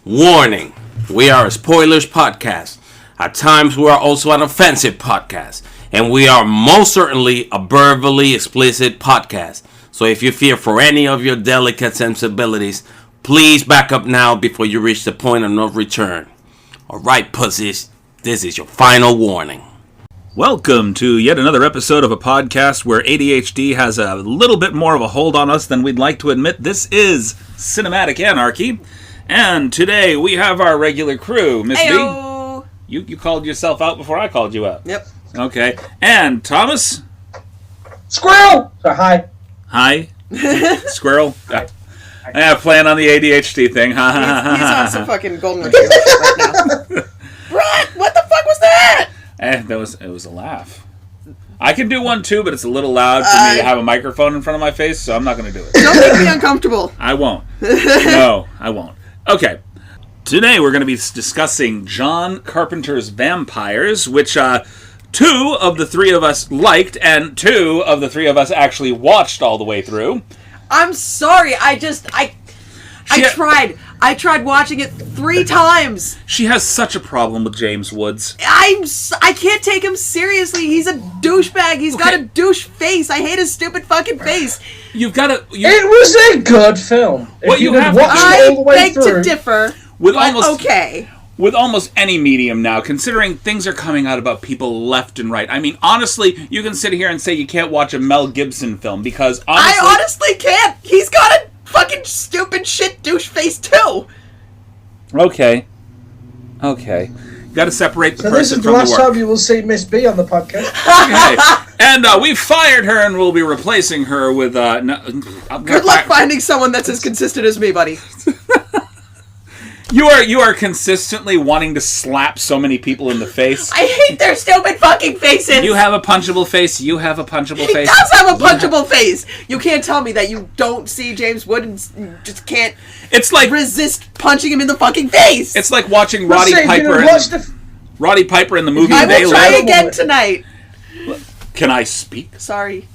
Warning, we are a spoilers podcast. At times we are also an offensive podcast. And we are most certainly a verbally explicit podcast. So if you fear for any of your delicate sensibilities, please back up now before you reach the point of no return. Alright, pussies, this is your final warning. Welcome to yet another episode of a podcast where ADHD has a little bit more of a hold on us than we'd like to admit. This is Cinematic Anarchy. And today we have our regular crew. Miss Ayo. B, you called yourself out before I called you out. Yep. Okay. And Thomas? Squirrel! Hi. Hi. Squirrel? Yeah, playing on the ADHD thing. He's on some fucking golden retriever shit right now. Brett, what the fuck was that? It was a laugh. I can do one too, but it's a little loud for me to have a microphone in front of my face, so I'm not going to do it. Don't make me uncomfortable. I won't. No, I won't. Okay. Today we're going to be discussing John Carpenter's Vampires, which two of the three of us liked, and two of the three of us actually watched all the way through. I'm sorry. I tried watching it 3 times. She has such a problem with James Woods. I can't take him seriously. He's a douchebag. He's got a douche face. I hate his stupid fucking face. You've got to... It was a good film. What you have... I beg to differ. With almost any medium now, considering things are coming out about people left and right. I mean, honestly, you can sit here and say you can't watch a Mel Gibson film because honestly... I honestly can't. He's got a fucking stupid shit douche face too. Okay. You got to separate the person from the work. So this is the last time you will see Miss B on the podcast. Okay. And we fired her and we'll be replacing her with... Good luck finding someone that's as consistent as me, buddy. You are consistently wanting to slap so many people in the face. I hate their stupid fucking faces. You have a punchable face. You have a punchable face. He does have a punchable face. You can't tell me that you don't see James Wood and just can't resist punching him in the fucking face. It's like watching Roddy Piper in the movie I They will try Live. again tonight. Can I speak? Sorry.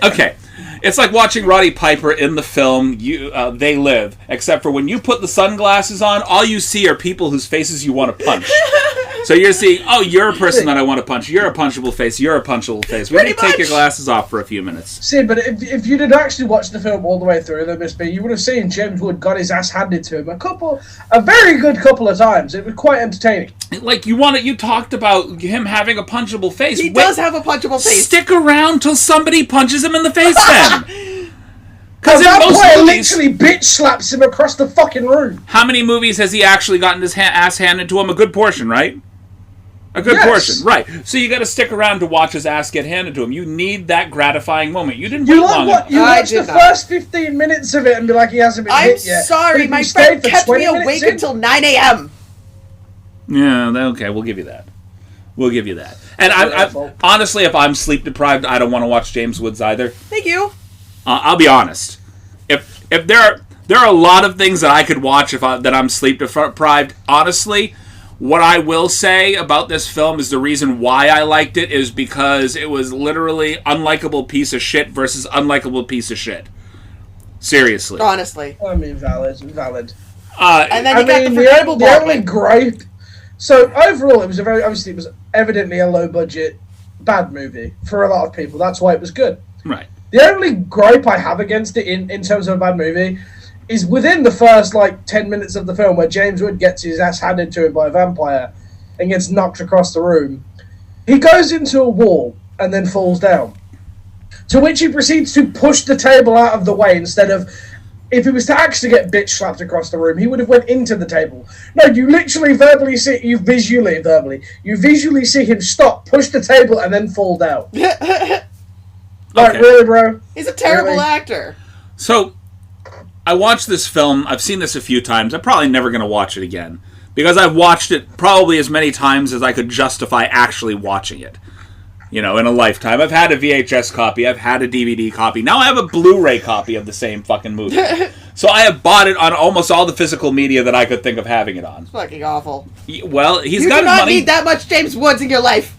Okay. It's like watching Roddy Piper in the film They Live, except for when you put the sunglasses on, all you see are people whose faces you want to punch. So you're seeing, you're a person that I want to punch. You're a punchable face. You're a punchable face. We need to take your glasses off for a few minutes. See, but if you did actually watch the film all the way through, then Miss B, you would have seen James Wood got his ass handed to him a very good couple of times. It was quite entertaining. Like you talked about him having a punchable face. He does have a punchable face. Stick around till somebody punches him in the face then. Because that player literally bitch slaps him across the fucking room. How many movies has he actually gotten his ass handed to him? A good portion, right? A good portion, right. So you got to stick around to watch his ass get handed to him. You need that gratifying moment. You didn't wait long enough. You watch the first 15 minutes of it and be like, he hasn't been hit yet. I'm sorry, my friend kept me awake until 9 a.m. Yeah, okay, we'll give you that. And I honestly, if I'm sleep deprived, I don't want to watch James Woods either. Thank you. I'll be honest. If there are a lot of things that I could watch that I'm sleep deprived. Honestly, what I will say about this film is the reason why I liked it is because it was literally unlikable piece of shit versus unlikable piece of shit. Seriously. Honestly. I mean, valid. And then you got the forgettable the only gripe. So overall, it was evidently a low budget, bad movie for a lot of people. That's why it was good. Right. The only gripe I have against it in terms of a bad movie is within the first 10 minutes of the film where James Wood gets his ass handed to him by a vampire and gets knocked across the room. He goes into a wall and then falls down. To which he proceeds to push the table out of the way instead of, if he was to actually get bitch slapped across the room, he would have went into the table. No, you literally you visually see him stop, push the table, and then fall down. Okay. Really, bro? He's a terrible actor. So, I watched this film. I've seen this a few times. I'm probably never going to watch it again. Because I've watched it probably as many times as I could justify actually watching it. In a lifetime. I've had a VHS copy. I've had a DVD copy. Now I have a Blu-ray copy of the same fucking movie. So I have bought it on almost all the physical media that I could think of having it on. It's fucking awful. Well, he's you got do not money. need that much James Woods in your life.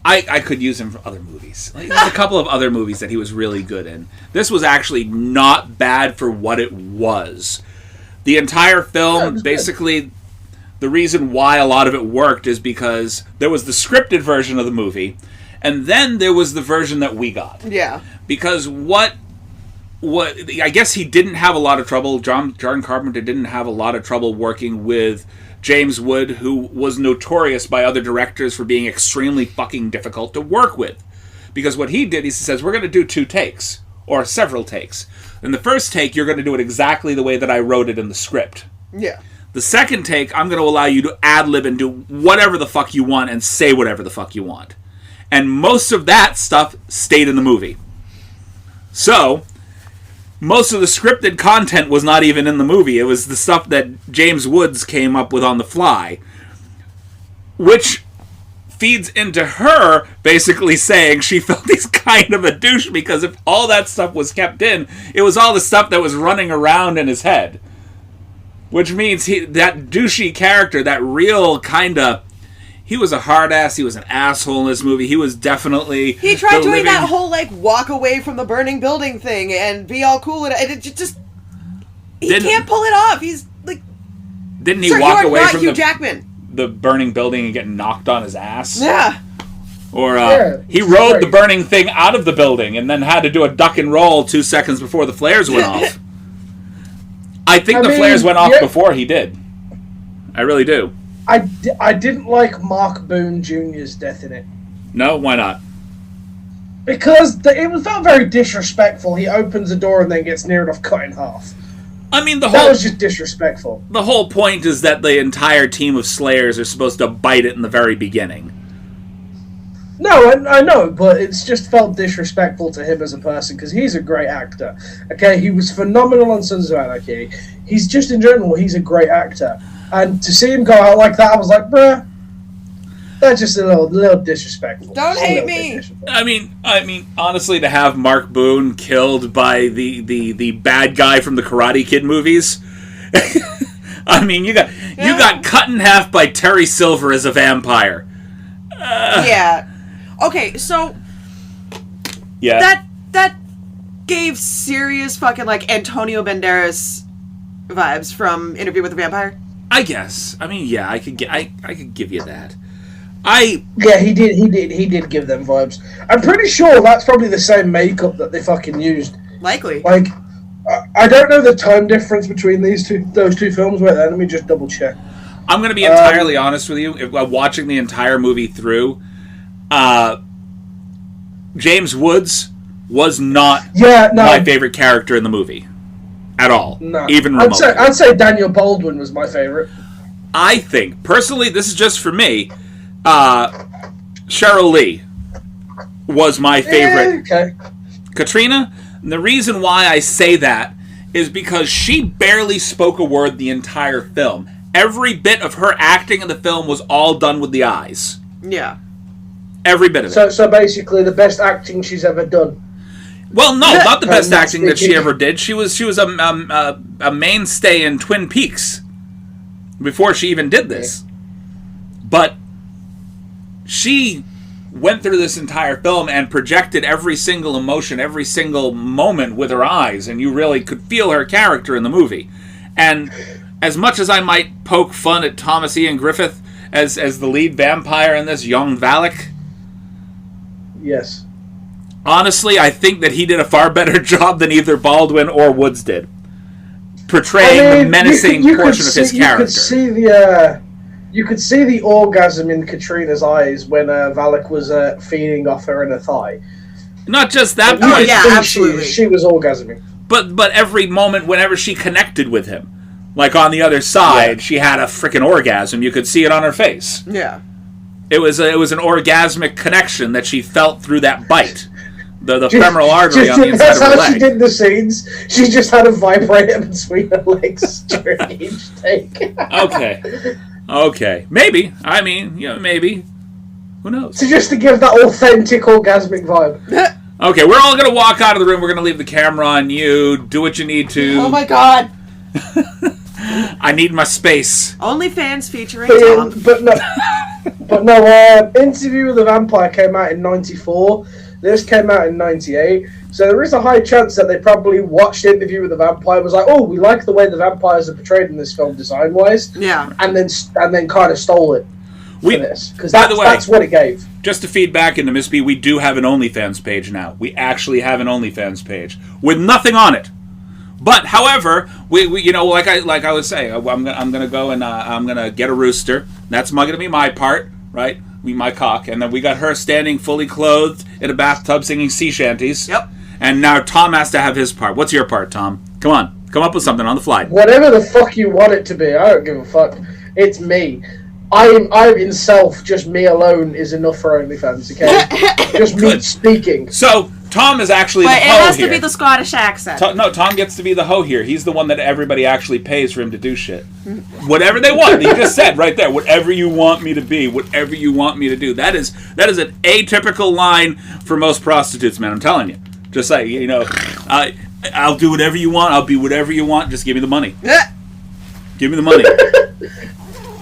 I could use him for other movies. There's a couple of other movies that he was really good in. This was actually not bad for what it was. The entire film, basically, the reason why a lot of it worked is because there was the scripted version of the movie, and then there was the version that we got. Yeah. Because what I guess he didn't have a lot of trouble. John Carpenter didn't have a lot of trouble working with James Wood, who was notorious by other directors for being extremely fucking difficult to work with. Because what he did, he says, we're going to do 2 takes, or several takes. In the first take, you're going to do it exactly the way that I wrote it in the script. Yeah. The second take, I'm going to allow you to ad-lib and do whatever the fuck you want and say whatever the fuck you want. And most of that stuff stayed in the movie. So, most of the scripted content was not even in the movie. It was the stuff that James Woods came up with on the fly. Which feeds into her basically saying she felt he's kind of a douche because if all that stuff was kept in, it was all the stuff that was running around in his head. Which means that douchey character, that real kind of... He was a hard ass. He was an asshole in this movie. He was definitely... He tried doing that whole, walk away from the burning building thing and be all cool. And it just... He can't pull it off. He's, Didn't he walk away from Hugh Jackman. The burning building and get knocked on his ass? Yeah. Or he rode the burning thing out of the building and then had to do a duck and roll 2 seconds before the flares went off. I think the flares went off before he did. I really do. I didn't like Mark Boone Jr.'s death in it. No? Why not? Because it felt very disrespectful. He opens the door and then gets near enough cut in half. I mean, that was just disrespectful. The whole point is that the entire team of Slayers are supposed to bite it in the very beginning. No, I know, but it's just felt disrespectful to him as a person, because he's a great actor. Okay, he was phenomenal on Sons of Anarchy. He's just, in general, he's a great actor. And to see him go out like that, I was like, bruh, that's just a little disrespectful. Don't hate me! I mean, honestly, to have Mark Boone killed by the bad guy from the Karate Kid movies... I mean, you got cut in half by Terry Silver as a vampire. Yeah. Okay, so... Yeah. That gave serious fucking, Antonio Banderas vibes from Interview with the Vampire. I guess. I mean, yeah, I could give you that. Yeah, he did give them vibes. I'm pretty sure that's probably the same makeup that they fucking used. Likely. I don't know the time difference between those two films. Wait, let me just double check. I'm going to be entirely honest with you. Watching the entire movie through, James Woods was not my favorite character in the movie. At all. No. Even remotely. I'd say Daniel Baldwin was my favorite. I think, personally, this is just for me, Cheryl Lee was my favorite. Okay. Katrina, and the reason why I say that is because she barely spoke a word the entire film. Every bit of her acting in the film was all done with the eyes. Yeah. Every bit of it. So basically the best acting she's ever done. Well, no, not the best acting that she ever did. She was a mainstay in Twin Peaks before she even did this. But she went through this entire film and projected every single emotion, every single moment with her eyes, and you really could feel her character in the movie. And as much as I might poke fun at Thomas Ian Griffith as the lead vampire in this, young Valak, yes, honestly, I think that he did a far better job than either Baldwin or Woods did, portraying the menacing portion of his character. You could see the orgasm in Katrina's eyes when Valak was feeding off her in her thigh. Not just that, oh yeah, absolutely. She was orgasming. But every moment, whenever she connected with him, like on the other side, she had a freaking orgasm. You could see it on her face. Yeah. It was an orgasmic connection that she felt through that bite. The femoral artery on the inside of her leg. That's how she did the scenes. She just had a vibrator between her legs during each take. Okay. Maybe. I mean, maybe. Who knows? So just to give that authentic orgasmic vibe. Okay, we're all going to walk out of the room. We're going to leave the camera on you. Do what you need to. Oh my god. I need my space. OnlyFans featuring Tom. But no, Interview with the Vampire came out in '94. This came out in 98, so there is a high chance that they probably watched Interview with the Vampire, was like, oh, we like the way the vampires are portrayed in this film design-wise, and then kind of stole it for this, because that's what it gave. Just to feed back into Miss B, we do have an OnlyFans page now. We actually have an OnlyFans page with nothing on it. But, however, we you know, like I was saying, I'm gonna go and I'm gonna get a rooster. That's gonna be my part, right? My cock, and then we got her standing fully clothed in a bathtub singing sea shanties. Yep. And now Tom has to have his part. What's your part, Tom? Come on, come up with something on the fly. Whatever the fuck you want it to be, I don't give a fuck. It's me. I'm in self. Just me alone is enough for OnlyFans. Okay, just me speaking. So Tom is actually the hoe here. But it has to be the Scottish accent. No, Tom gets to be the hoe here. He's the one that everybody actually pays for him to do shit. Whatever they want. He just said right there, whatever you want me to be, whatever you want me to do. That is an atypical line for most prostitutes, man. I'm telling you. Just like, you know, I'll do whatever you want. I'll be whatever you want. Just give me the money. Give me the money.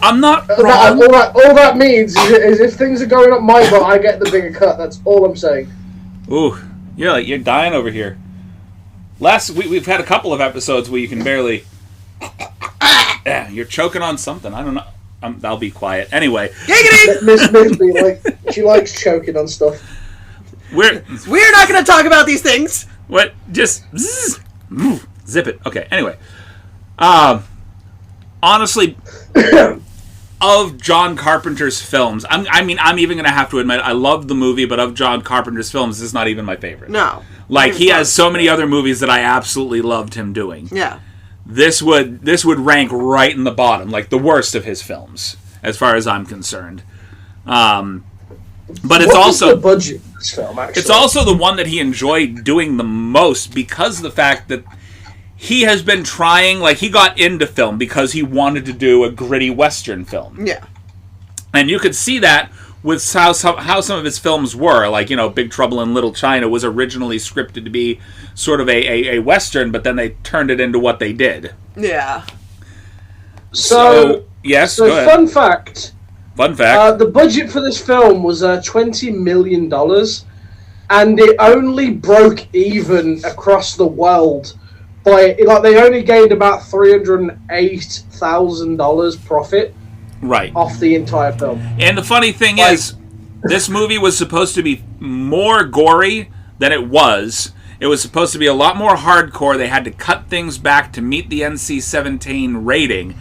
I'm not wrong. All that means is if things are going up my butt, I get the bigger cut. That's all I'm saying. Ooh, you're dying over here. We've had a couple of episodes where you can barely. You're choking on something. I don't know. I'll be quiet. Anyway. Miss B, she likes choking on stuff. We're not going to talk about these things. What? Just zip it. Okay. Anyway. Honestly, of John Carpenter's films, I'm even going to have to admit, I love the movie, but of John Carpenter's films, this is not even my favorite. No. Like, he has so many other movies that I absolutely loved him doing. Yeah. This would rank right in the bottom, like the worst of his films, as far as I'm concerned. But it's also the budget of this film, actually? It's also the one that he enjoyed doing the most because of the fact that he has been trying, like, he got into film because he wanted to do a gritty Western film. Yeah. And you could see that with how some of his films were. Like, you know, Big Trouble in Little China was originally scripted to be sort of a Western, but then they turned it into what they did. Yeah. So yes, so go ahead. Fun fact. The budget for this film was $20 million, and it only broke even across the world. They only gained about $308,000 profit off the entire film. And the funny thing is, this movie was supposed to be more gory than it was. It was supposed to be a lot more hardcore. They had to cut things back to meet the NC-17 rating.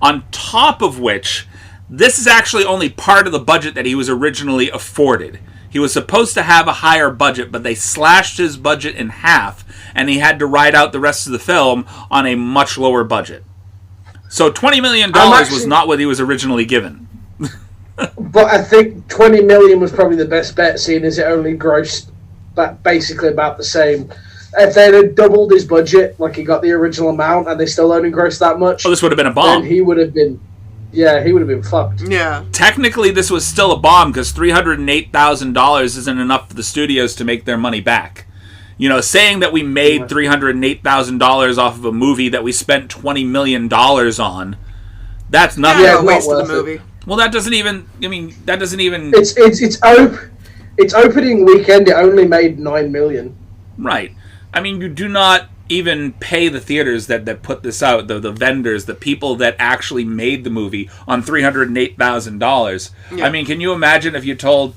On top of which, this is actually only part of the budget that he was originally afforded. He was supposed to have a higher budget, but they slashed his budget in half, and he had to ride out the rest of the film on a much lower budget. So $20 million was not what he was originally given. But I think $20 million was probably the best bet, seeing as it only grossed basically about the same. If they had doubled his budget, like he got the original amount, and they still only grossed that much, this would have been a bomb. Then he would have been fucked. Yeah. Technically, this was still a bomb because $308,000 isn't enough for the studios to make their money back. You know, saying that we made $308,000 off of a movie that we spent $20 million on, that's nothing. Yeah, waste of the movie. Well, that doesn't even. I mean, that doesn't even. Its opening weekend, it only made $9 million. Right. I mean, you do not even pay the theaters that put this out, the vendors, the people that actually made the movie on $308,000. Yeah. I mean, can you imagine if you told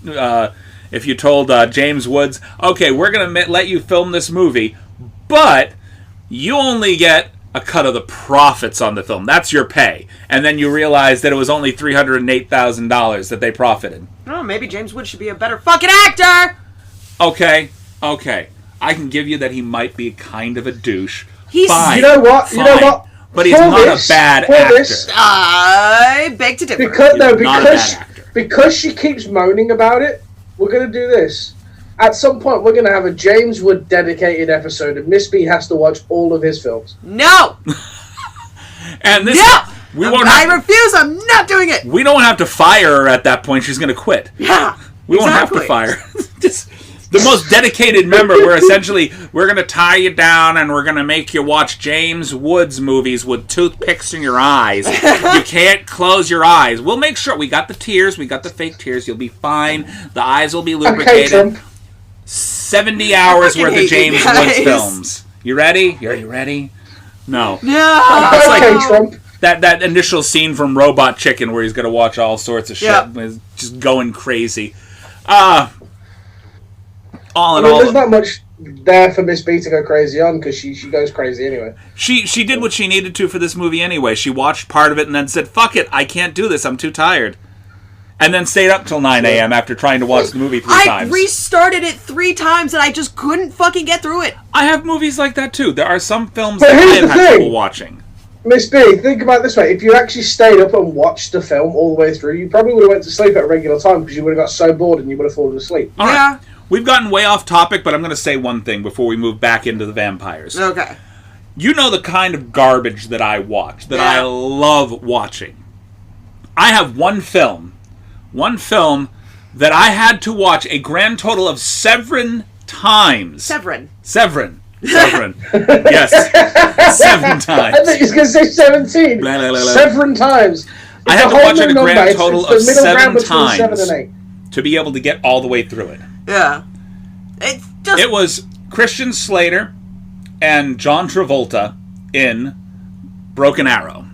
James Woods, okay, we're going to let you film this movie, but you only get a cut of the profits on the film. That's your pay. And then you realize that it was only $308,000 that they profited. Oh, maybe James Woods should be a better fucking actor! Okay. I can give you that he might be kind of a douche. He's fine. You know what? But he's not a bad actor. I beg to differ. Because she keeps moaning about it, we're going to do this. At some point, we're going to have a James Wood dedicated episode, and Miss B has to watch all of his films. No! And this... No! I refuse! I'm not doing it! We don't have to fire her at that point. She's going to quit. Yeah, We won't have to fire her. Just the most dedicated member. We're going to tie you down, and we're going to make you watch James Woods movies with toothpicks in your eyes. You can't close your eyes. We'll make sure. We got the tears. We got the fake tears. You'll be fine. The eyes will be lubricated. Okay, Trump. 70 hours worth of James Woods films. You ready? Are you ready? No. No. It's Okay, Trump. that initial scene from Robot Chicken where he's going to watch all sorts of shit. Yep. He's just going crazy. All in all, There's not much there for Miss B to go crazy on because she goes crazy anyway. she did what she needed to for this movie anyway. She watched part of it and then said, fuck it, I can't do this, I'm too tired. And then stayed up till 9 a.m. after trying to watch the movie 3 times. I restarted it 3 times and I just couldn't fucking get through it. I have movies like that too. There are some films But that I here's have the had thing. trouble watching. Miss B, think about it this way. If you actually stayed up and watched the film all the way through, you probably would have went to sleep at a regular time because you would have got so bored and you would have fallen asleep. All right. Yeah. We've gotten way off topic, but I'm going to say one thing before we move back into the vampires. Okay. You know the kind of garbage that I watch, that Yeah. I love watching. I have one film that I had to watch a grand total of 7 times. Severin. Yes. 7 times. I think he's going to say 17. Blah, blah, blah, blah. 7 times. I had to watch it a grand total of 7 times 7 and 8. to be able to get all the way through it. Yeah. It's just... It was Christian Slater and John Travolta in Broken Arrow.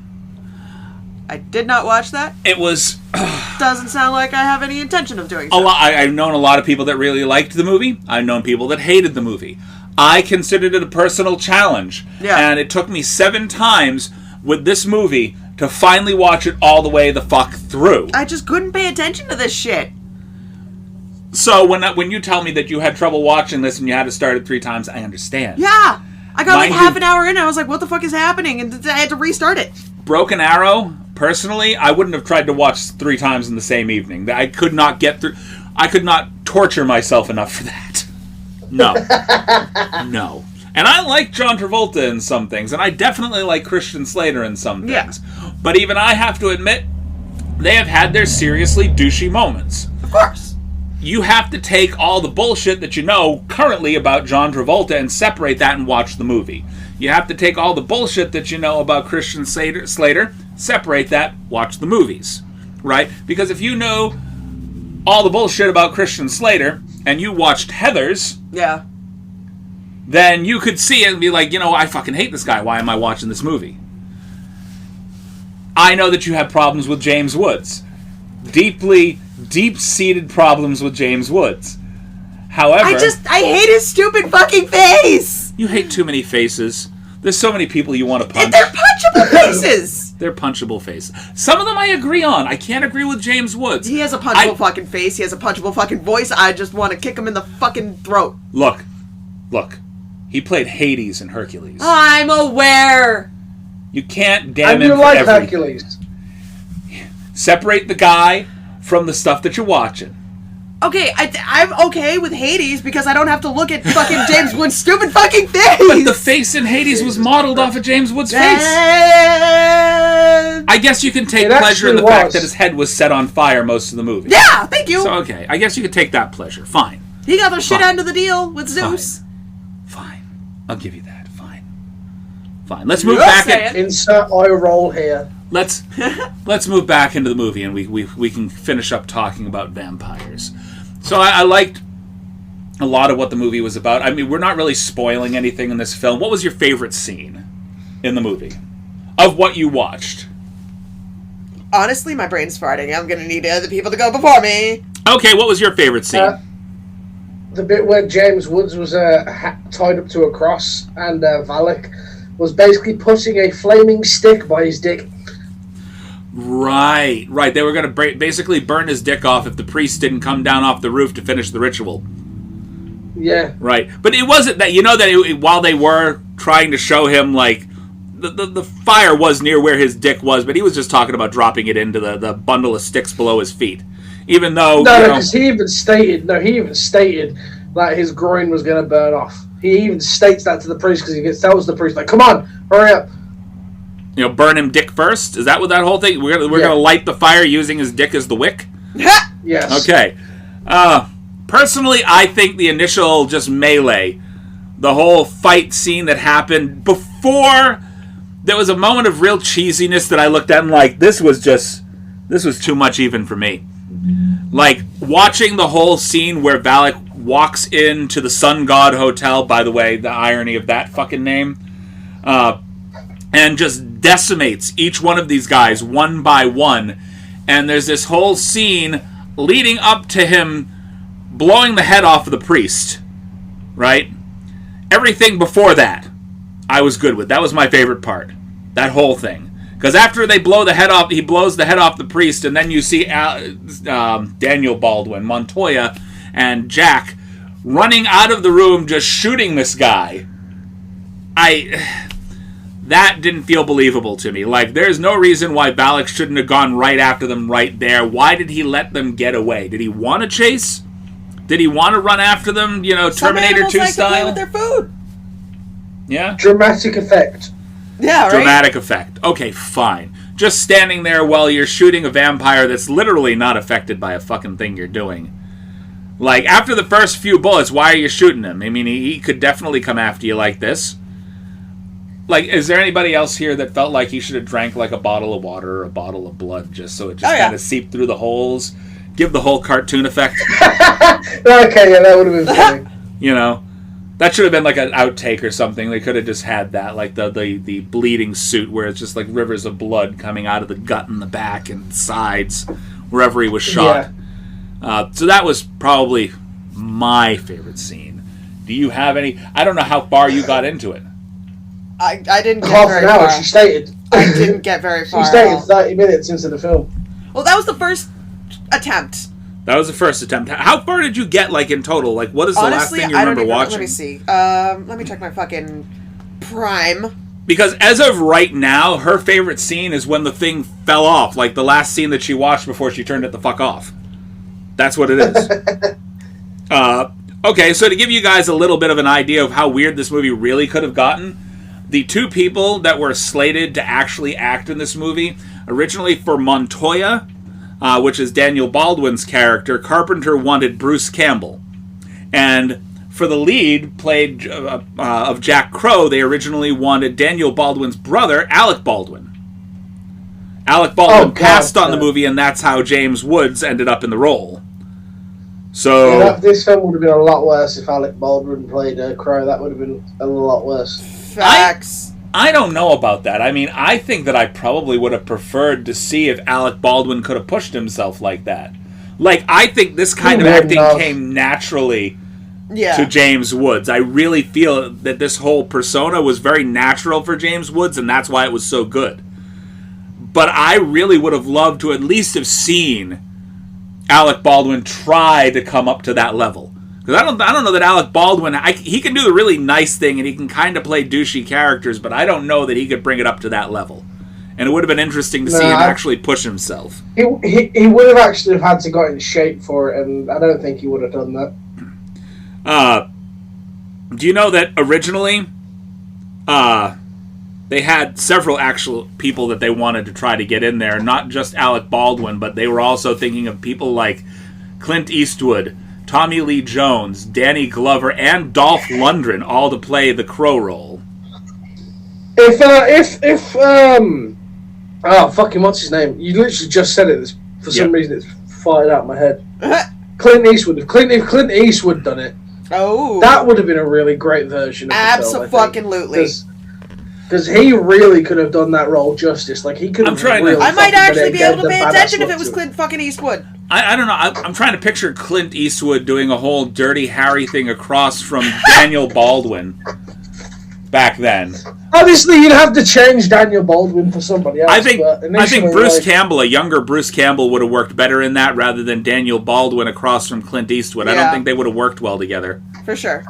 I did not watch that. It was Doesn't sound like I have any intention of doing so. I've known a lot of people that really liked the movie. I've known people that hated the movie. I considered it a personal challenge. Yeah. And it took me 7 times with this movie to finally watch it all the way the fuck through. I just couldn't pay attention to this shit. So when you tell me that you had trouble watching this and you had to start it 3 times, I understand. Yeah. I got like Mind half you- an hour in and I was like, what the fuck is happening? And I had to restart it. Broken Arrow, personally, I wouldn't have tried to watch 3 times in the same evening. I could not get through. I could not torture myself enough for that. No. No. And I like John Travolta in some things, and I definitely like Christian Slater in some things. Yeah. But even I have to admit, they have had their seriously douchey moments. Of course. You have to take all the bullshit that you know currently about John Travolta and separate that and watch the movie. You have to take all the bullshit that you know about Christian Slater, separate that, watch the movies. Right? Because if you know all the bullshit about Christian Slater and you watched Heathers, Yeah. then you could see it and be like, I fucking hate this guy. Why am I watching this movie? I know that you have problems with James Woods. Deep-seated problems with James Woods. However... I hate his stupid fucking face! You hate too many faces. There's so many people you want to punch. And they're punchable faces! They're punchable faces. Some of them I agree on. I can't agree with James Woods. He has a punchable fucking face. He has a punchable fucking voice. I just want to kick him in the fucking throat. Look. He played Hades in Hercules. I'm aware. You can't damn And him you for like everything. Hercules. Separate the guy from the stuff that you're watching. Okay, I'm okay with Hades because I don't have to look at fucking James Woods' stupid fucking face. But the face in Hades was modeled off of James Woods' face. I guess you can take It pleasure in the actually fact was. that his head was set on fire most of the movie. Yeah, thank you. So, okay, I guess you could take that pleasure. Fine. He got the shit Fine. end of the deal with Zeus. Fine. I'll give you that. Fine. Let's move back in. Insert eye roll here. Let's move back into the movie and we can finish up talking about vampires. So I liked a lot of what the movie was about. I mean, we're not really spoiling anything in this film. What was your favorite scene in the movie of what you watched? Honestly, my brain's farting. I'm gonna need other people to go before me. Okay, what was your favorite scene? The bit where James Woods was tied up to a cross and Valak was basically putting a flaming stick by his dick. Right. They were going to basically burn his dick off if the priest didn't come down off the roof to finish the ritual. Yeah. Right. But it wasn't that, while they were trying to show him, like, the fire was near where his dick was, but he was just talking about dropping it into the bundle of sticks below his feet. Even though... No, because he even stated that his groin was going to burn off. He even states that to the priest because he tells the priest, like, come on, hurry up. Burn him dick first? Is that what that whole thing... We're going to light the fire using his dick as the wick? Yes. Okay. Personally, I think the initial just melee, the whole fight scene that happened before, there was a moment of real cheesiness that I looked at and like, this was too much even for me. Like, watching the whole scene where Valak walks into the Sun God Hotel, by the way, the irony of that fucking name, and just decimates each one of these guys one by one. And there's this whole scene leading up to him blowing the head off of the priest, right? Everything before that, I was good with. That was my favorite part. That whole thing. Because after they blow the head off, he blows the head off the priest, and then you see Daniel Baldwin, Montoya, and Jack running out of the room just shooting this guy. That didn't feel believable to me. Like, there's no reason why Valak shouldn't have gone right after them right there. Why did he let them get away? Did he want to chase? Did he want to run after them, Terminator 2 like style? To play with their food. Yeah? Dramatic effect. Yeah, right? Dramatic effect. Okay, fine. Just standing there while you're shooting a vampire that's literally not affected by a fucking thing you're doing. Like, after the first few bullets, why are you shooting him? I mean, he could definitely come after you like this. Like, is there anybody else here that felt like he should have drank, like, a bottle of water or a bottle of blood just so it just kind of seeped through the holes? Give the whole cartoon effect? Okay, yeah, that would have been funny. That should have been like an outtake or something. They could have just had that, like the bleeding suit where it's just like rivers of blood coming out of the gut and the back and sides, wherever he was shot. Yeah. So that was probably my favorite scene. Do you have any? I don't know how far you got into it. I didn't get half very an hour, far. she stated. I didn't get very far. She stated 30 minutes into the film. Well, that was the first attempt. That was the first attempt. How far did you get, like, in total? Like, what is the last thing you remember watching? Let me see. Let me check my fucking Prime. Because as of right now, her favorite scene is when the thing fell off. Like, the last scene that she watched before she turned it the fuck off. That's what it is. Okay, so to give you guys a little bit of an idea of how weird this movie really could have gotten, the two people that were slated to actually act in this movie, originally for Montoya, which is Daniel Baldwin's character, Carpenter wanted Bruce Campbell. And for the lead, played of Jack Crow, they originally wanted Daniel Baldwin's brother, Alec Baldwin. Alec Baldwin passed on the movie, and that's how James Woods ended up in the role. So yeah, this film would have been a lot worse if Alec Baldwin played Crow. That would have been a lot worse. Facts. I don't know about that. I mean, I think that I probably would have preferred to see if Alec Baldwin could have pushed himself like that. Like, I think this kind of acting came naturally to James Woods. I really feel that this whole persona was very natural for James Woods, and that's why it was so good. But I really would have loved to at least have seen Alec Baldwin try to come up to that level. Because I don't know that Alec Baldwin, he can do the really nice thing and he can kind of play douchey characters, but I don't know that he could bring it up to that level. And it would have been interesting to see him actually push himself. He would have actually had to got in shape for it, and I don't think he would have done that. Do you know that originally they had several actual people that they wanted to try to get in there, not just Alec Baldwin, but they were also thinking of people like Clint Eastwood, Tommy Lee Jones, Danny Glover, and Dolph Lundgren, all to play the Crow role. Fucking what's his name? You literally just said it. For some reason, it's fired out of my head. Clint Eastwood. If Clint Eastwood done it, that would have been a really great version of the film. Absolutely. Because he really could have done that role justice. Like, he could have I might actually be able to pay attention if it was Clint fucking Eastwood. I don't know. I'm trying to picture Clint Eastwood doing a whole Dirty Harry thing across from Daniel Baldwin back then. Obviously, you'd have to change Daniel Baldwin for somebody else. I think Bruce Campbell, a younger Bruce Campbell, would have worked better in that rather than Daniel Baldwin across from Clint Eastwood. Yeah. I don't think they would have worked well together. For sure.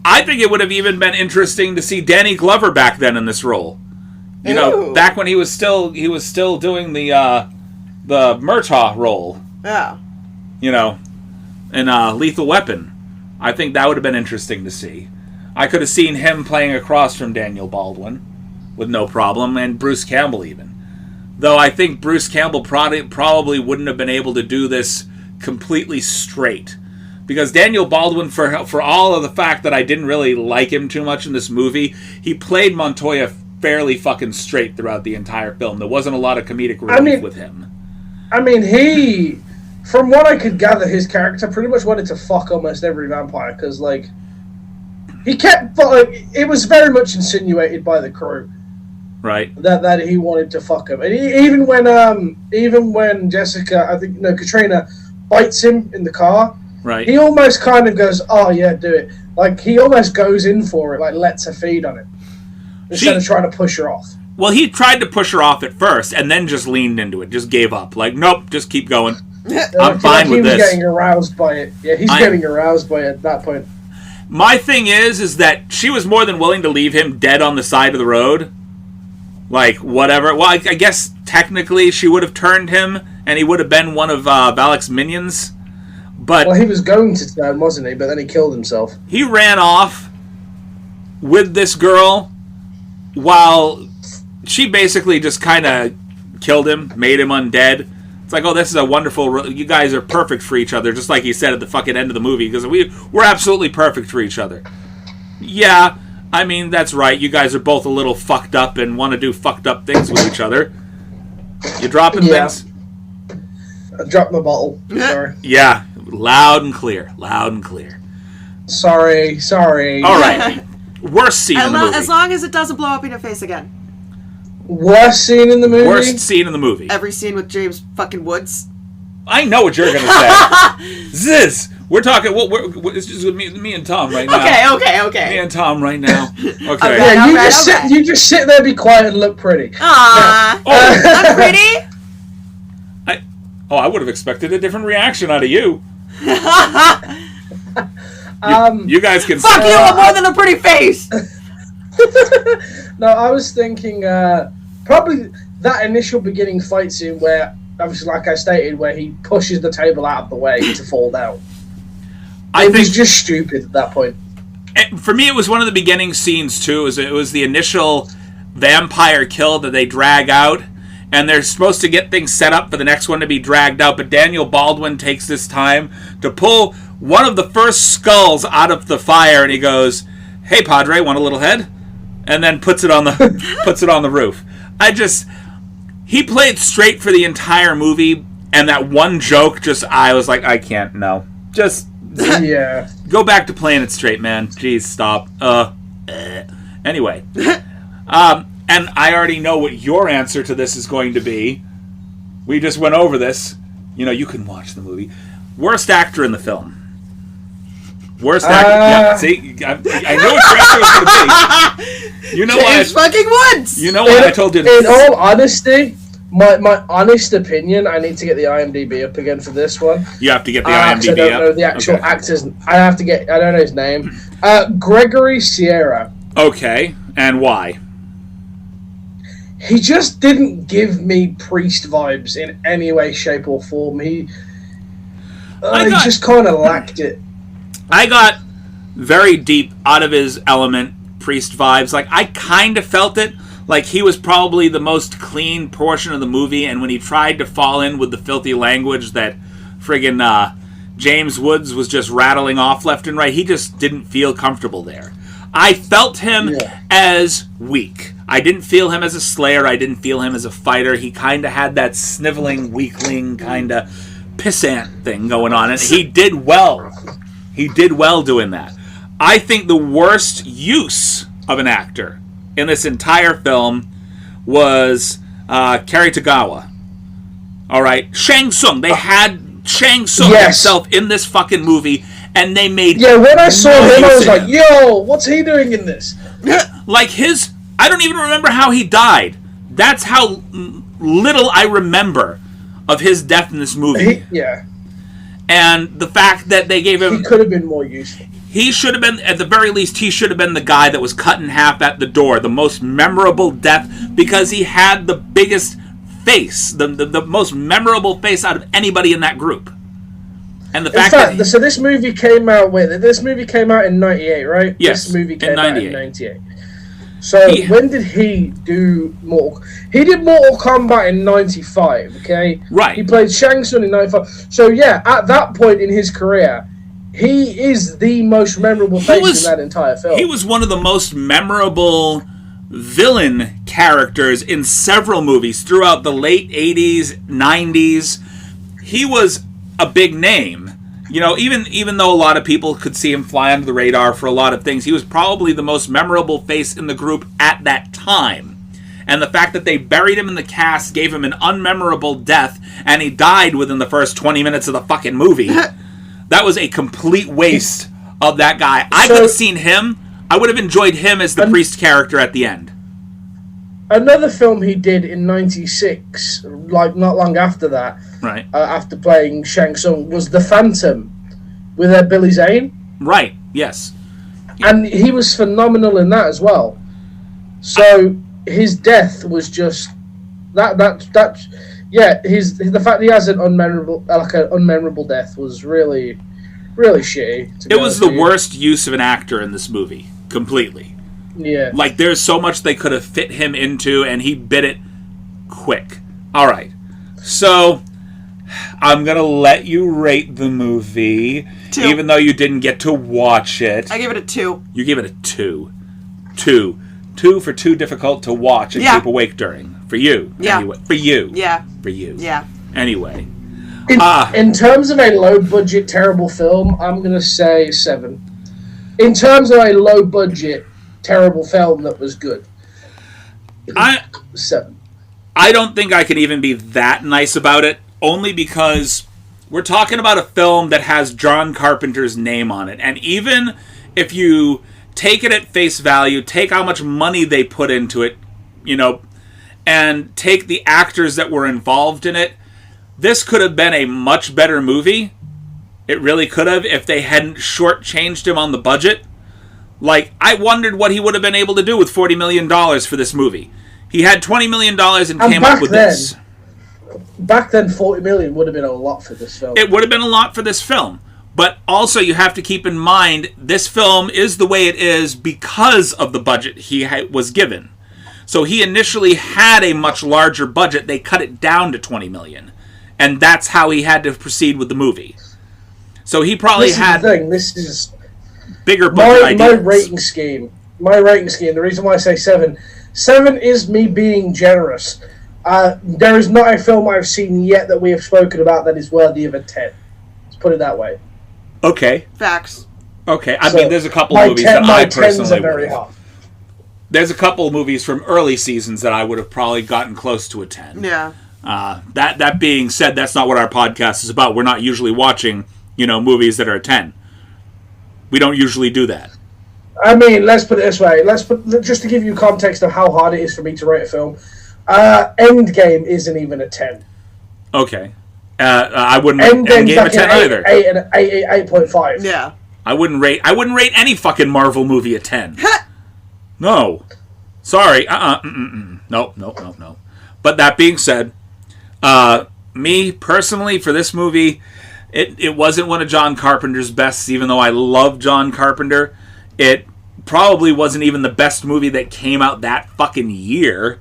I think it would have even been interesting to see Danny Glover back then in this role. Back when he was still doing the Murtaugh role. Yeah. In Lethal Weapon. I think that would have been interesting to see. I could have seen him playing across from Daniel Baldwin with no problem, and Bruce Campbell even. Though I think Bruce Campbell probably wouldn't have been able to do this completely straight. Because Daniel Baldwin, for all of the fact that I didn't really like him too much in this movie, he played Montoya fairly fucking straight throughout the entire film. There wasn't a lot of comedic relief with him. I mean, he from what I could gather, his character pretty much wanted to fuck almost every vampire because, like, he kept it was very much insinuated by the crew, right? That he wanted to fuck him, and even when Jessica, Katrina bites him in the car, right? He almost kind of goes, "Oh yeah, do it." Like he almost goes in for it, like lets her feed on it instead of trying to push her off. Well, he tried to push her off at first, and then just leaned into it, just gave up. Like, nope, just keep going. I'm fine with this. He was getting aroused by it. Yeah, he's getting aroused by it at that point. My thing is that she was more than willing to leave him dead on the side of the road. Like, whatever. Well, I guess technically she would have turned him, and he would have been one of Valak's minions. But well, he was going to turn, wasn't he? But then he killed himself. He ran off with this girl while she basically just kind of killed him, made him undead. It's like, oh, this is a wonderful... You guys are perfect for each other, just like he said at the fucking end of the movie, because we're absolutely perfect for each other. Yeah, I mean, that's right. You guys are both a little fucked up and want to do fucked up things with each other. You dropping things? I dropped my bottle. Sorry. Yeah, loud and clear. Loud and clear. Sorry. All right. Worst scene in the movie. As long as it doesn't blow up in your face again. Worst scene in the movie? Worst scene in the movie. Every scene with James fucking Woods. I know what you're going to say. Ziz! We're talking... it's just me and Tom right now. Okay. Me and Tom right now. Okay. Yeah, you just sit there, be quiet, and look pretty. Aww. Yeah. Oh, I'm pretty? I would have expected a different reaction out of you. You guys can... Fuck you, I'm more than a pretty face! No, I was thinking probably that initial beginning fight scene where, obviously, like I stated, where he pushes the table out of the way to fall down. It was just stupid at that point. For me, it was one of the beginning scenes, too. It was the initial vampire kill that they drag out, and they're supposed to get things set up for the next one to be dragged out, but Daniel Baldwin takes this time to pull one of the first skulls out of the fire, and he goes, "Hey, Padre, want a little head?" And then puts it on the roof. He played straight for the entire movie, and that one joke I was like, I can't, no. Just go back to playing it straight, man. Jeez, stop. Anyway. And I already know what your answer to this is going to be. We just went over this. You can watch the movie. Worst actor in the film. Worst actor. Yeah, see, I knew what your answer was going to be. You know James fucking Woods. You know what I told you. In all honesty, my honest opinion, I need to get the IMDb up again for this one. You have to get the IMDb up. I don't know the actual actor's. I don't know his name. Gregory Sierra. Okay, and why? He just didn't give me Priest vibes in any way, shape, or form. He just kind of lacked it. I got very deep out of his element Priest vibes. Like, I kind of felt it. Like, he was probably the most clean portion of the movie, and when he tried to fall in with the filthy language that friggin' James Woods was just rattling off left and right, he just didn't feel comfortable there. I felt him as weak. I didn't feel him as a slayer. I didn't feel him as a fighter. He kind of had that sniveling, weakling, kind of pissant thing going on, and he did well. He did well doing that. I think the worst use of an actor in this entire film was Cary Tagawa. All right, Shang Tsung. They had Shang Tsung himself in this fucking movie, and they made when I saw him, I was like, "Yo, what's he doing in this?" Like I don't even remember how he died. That's how little I remember of his death in this movie. And the fact that they gave him... He could have been more useful. He should have been, at the very least, he should have been the guy that was cut in half at the door. The most memorable death, because he had the biggest face. The most memorable face out of anybody in that group. And the fact that... So this movie came out in 98, right? Yes, this movie came out in 98. So when did he do Mortal? He did Mortal Kombat in 95. Okay, right. He played Shang Tsung in 95. So at that point in his career, he is the most memorable face in that entire film. He was one of the most memorable villain characters in several movies throughout the late 80s, 90s. He was a big name. You know, even though a lot of people could see him fly under the radar for a lot of things, he was probably the most memorable face in the group at that time. And the fact that they buried him in the cast gave him an unmemorable death, and he died within the first 20 minutes of the fucking movie. That was a complete waste of that guy. I could have seen him. I would have enjoyed him as the priest character at the end. Another film he did in '96, like not long after that, right? After playing Shang Tsung, was The Phantom with Billy Zane. Right. Yes. And he was phenomenal in that as well. So his death was just that. Yeah, the fact that he has an unmemorable death was really, really shitty. It was the worst use of an actor in this movie, completely. Yeah. Like, there's so much they could have fit him into, and he bit it quick. All right. So, I'm going to let you rate the movie, 2. even though you didn't get to watch it. I gave it a 2. You gave it a 2. 2. 2 for too difficult to watch and keep awake during. For you. Yeah. Anyway. For you. Yeah. For you. Yeah. Anyway. In terms of a low-budget, terrible film, I'm going to say 7. In terms of a low-budget, terrible film that was good, 7. I don't think I can even be that nice about it, only because we're talking about a film that has John Carpenter's name on it. And even if you take it at face value, take how much money they put into it, you know, and take the actors that were involved in it, this could have been a much better movie. It really could have if they hadn't shortchanged him on the budget. Like, I wondered what he would have been able to do with $40 million for this movie. He had $20 million and came up with this. Back then, $40 million would have been a lot for this film. It would have been a lot for this film. But also, you have to keep in mind, this film is the way it is because of the budget he was given. So he initially had a much larger budget. They cut it down to $20 million. And that's how he had to proceed with the movie. So he probably had... This is bigger budget ideas. My rating scheme, the reason why I say 7 is me being generous. There is not a film I've seen yet that we have spoken about that is worthy of a 10. Let's put it that way. Okay. Facts. Okay. I mean, there's a couple of movies that I personally very hot. There's a couple of movies from early seasons that I would have probably gotten close to a 10. Yeah. That being said, that's not what our podcast is about. We're not usually watching, movies that are a 10. We don't usually do that. I mean, let's put it this way. Just to give you context of how hard it is for me to rate a film. Endgame isn't even a 10. Okay. I wouldn't rate Endgame a 10 either. 8.5. Yeah. I wouldn't rate any fucking Marvel movie a 10. No. Sorry. No. But that being said, me personally, for this movie, it wasn't one of John Carpenter's bests, even though I love John Carpenter. It probably wasn't even the best movie that came out that fucking year.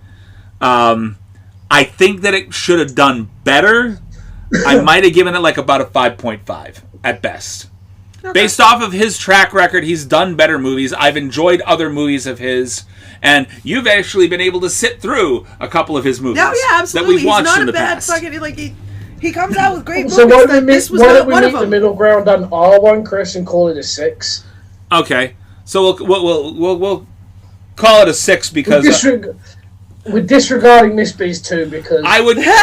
I think that it should have done better. I might have given it like about a 5.5 at best. Okay. Based off of his track record, he's done better movies. I've enjoyed other movies of his, and you've actually been able to sit through a couple of his movies. Oh yeah, absolutely. That we've watched he's not in the a bad past. Fucking he comes out with great movies. So why don't we this was meet one of them. the middle ground on R1, Chris, and call it a 6? Okay, so we'll call it a 6 because we're disregarding Miss B's 2 because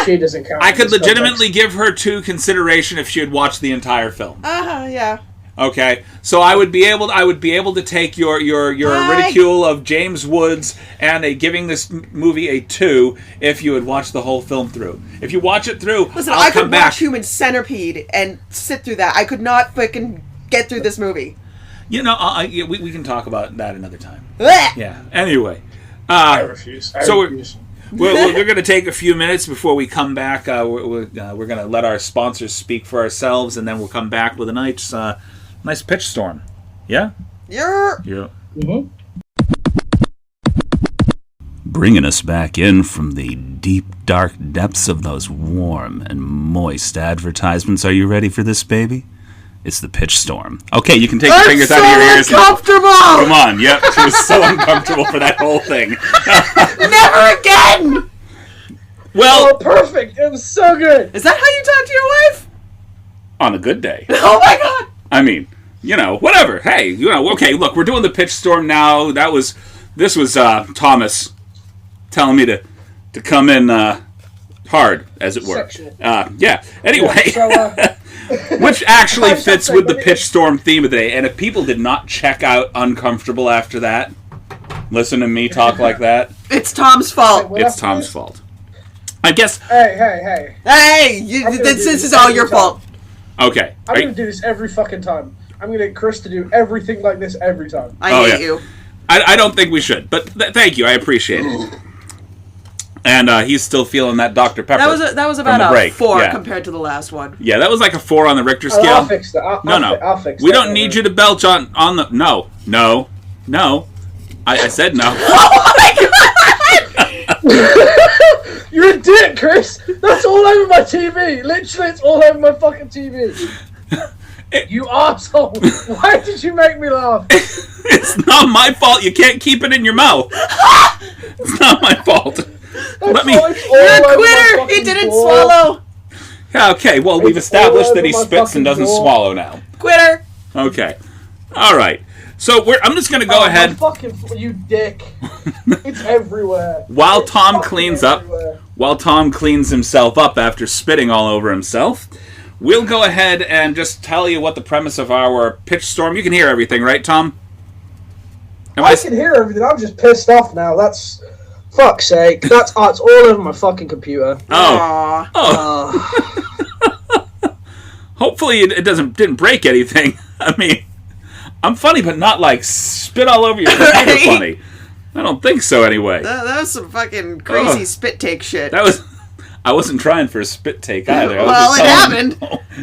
she doesn't count. I could legitimately give her 2 consideration if she had watched the entire film. Yeah. Okay, so I would be able to take your ridicule of James Woods and giving this movie a 2 if you had watched the whole film through. If you watch it through, listen, I'll I come could back. watch Human Centipede and sit through that. I could not fucking get through this movie. We can talk about that another time. Blech! Yeah. Anyway, I refuse. We're going to take a few minutes before we come back. We're going to let our sponsors speak for ourselves, and then we'll come back with a nice pitch storm. Yeah? Yeah. Mm-hmm. Bringing us back in from the deep, dark depths of those warm and moist advertisements. Are you ready for this, baby? It's the pitch storm. Okay, you can take your fingers out of your ears. Uncomfortable! Come on, yep. She was so uncomfortable for that whole thing. Never again! Well, perfect. It was so good. Is that how you talk to your wife? On a good day. Oh my god! I mean, whatever. Hey, okay, look, we're doing the pitch storm now. This was Thomas telling me to come in hard, as it were. Yeah. Anyway, Yeah, so, which actually fits with the pitch storm theme of the day. And if people did not check out Uncomfortable after that, listen to me talk like that. It's Tom's fault. It's Tom's fault. I guess. Hey. Hey, this is all your fault. Okay. I'm going to do this every fucking time. I'm going to get Chris to do everything like this every time. I hate you. I don't think we should, but thank you. I appreciate it. And he's still feeling that Dr. Pepper. That was about a 4 compared to the last one. Yeah, that was like a 4 on the Richter scale. I'll fix that. I'll fix that. We don't need you to belch on the... No. I said no. Oh my god! You're a dick, Chris. That's all over my TV. Literally, it's all over my fucking TV. You asshole. Why did you make me laugh? It's not my fault. You can't keep it in your mouth. It's not my fault. Let me... You're a quitter! He didn't swallow! Yeah, okay, well, we've established that he spits and doesn't swallow now. Quitter! Okay. Alright. So, I'm just going to go ahead... You dick. It's everywhere. While Tom cleans himself up after spitting all over himself, we'll go ahead and just tell you what the premise of our pitch storm... You can hear everything, right, Tom? I can hear everything. I'm just pissed off now. That's... Fuck's sake. It's all over my fucking computer. Oh. Hopefully it didn't break anything. I mean, I'm funny, but not like spit all over your computer funny. I don't think so anyway. That was some fucking crazy spit take shit. I wasn't trying for a spit take either. Well, it happened.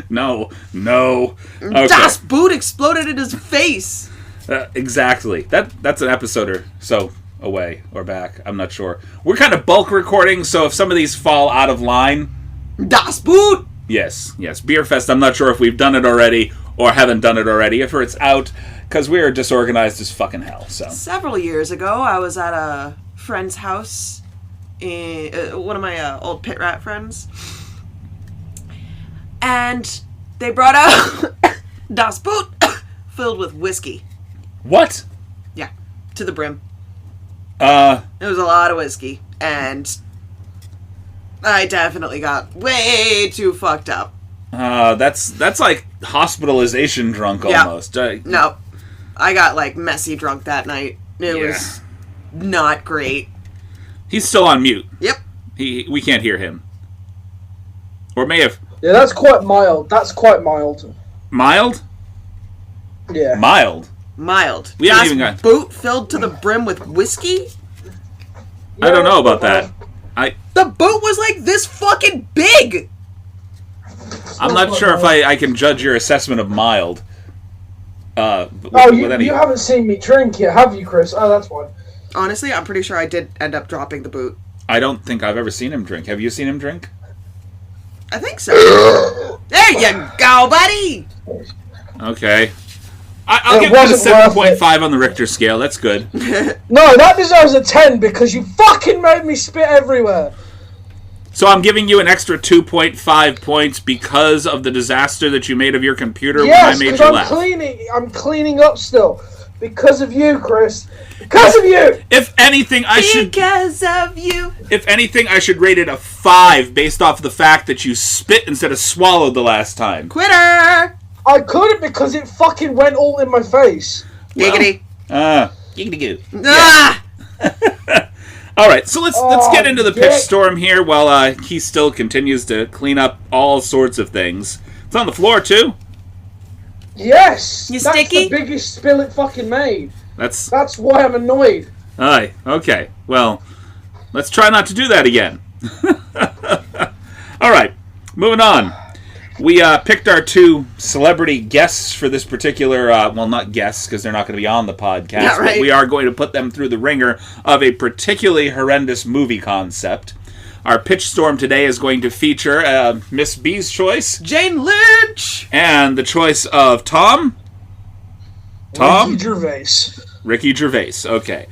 No. Okay. Das Boot exploded in his face. Exactly. That's an episode or so away or back. I'm not sure. We're kind of bulk recording, so if some of these fall out of line... Das Boot! Yes. Beer Fest, I'm not sure if we've done it already or haven't done it already. If it's out, because we are disorganized as fucking hell. So several years ago, I was at a friend's house, one of my old pit rat friends, and they brought out Das Boot filled with whiskey. What? Yeah, to the brim. It was a lot of whiskey, and I definitely got way too fucked up. That's like hospitalization drunk almost. No, I got like messy drunk that night. It was not great. He's still on mute. Yep. We can't hear him. Or may have. Yeah, that's quite mild. Mild? Yeah. Mild. We haven't even got boot filled to the brim with whiskey? I don't know about that. The boot was like this fucking big! I'm not sure if I can judge your assessment of mild. You haven't seen me drink yet, have you, Chris? Oh, that's why. Honestly, I'm pretty sure I did end up dropping the boot. I don't think I've ever seen him drink. Have you seen him drink? I think so. There you go, buddy! Okay. I'll give it a 7.5 on the Richter scale. That's good. No, that deserves a 10 because you fucking made me spit everywhere. So I'm giving you an extra 2.5 points because of the disaster that you made of your computer when I made you laugh. I'm cleaning up still. Because of you, Chris. Because of you! If anything, Because of you. If anything, I should rate it a 5 based off the fact that you spit instead of swallowed the last time. Quitter! I couldn't because it fucking went all in my face. Giggity. Giggity goo. Ah! All right, so let's get into the pitch storm here while he still continues to clean up all sorts of things. It's on the floor too. Yes. You that's sticky? The biggest spill it fucking made. That's why I'm annoyed. Aye. Okay. Well, let's try not to do that again. All right, moving on. We picked our 2 celebrity guests for this particular, well, not guests because they're not going to be on the podcast, yeah, right. But we are going to put them through the ringer of a particularly horrendous movie concept. Our pitch storm today is going to feature Miss B's choice, Jane Lynch, and the choice of Tom. Ricky Gervais. Okay.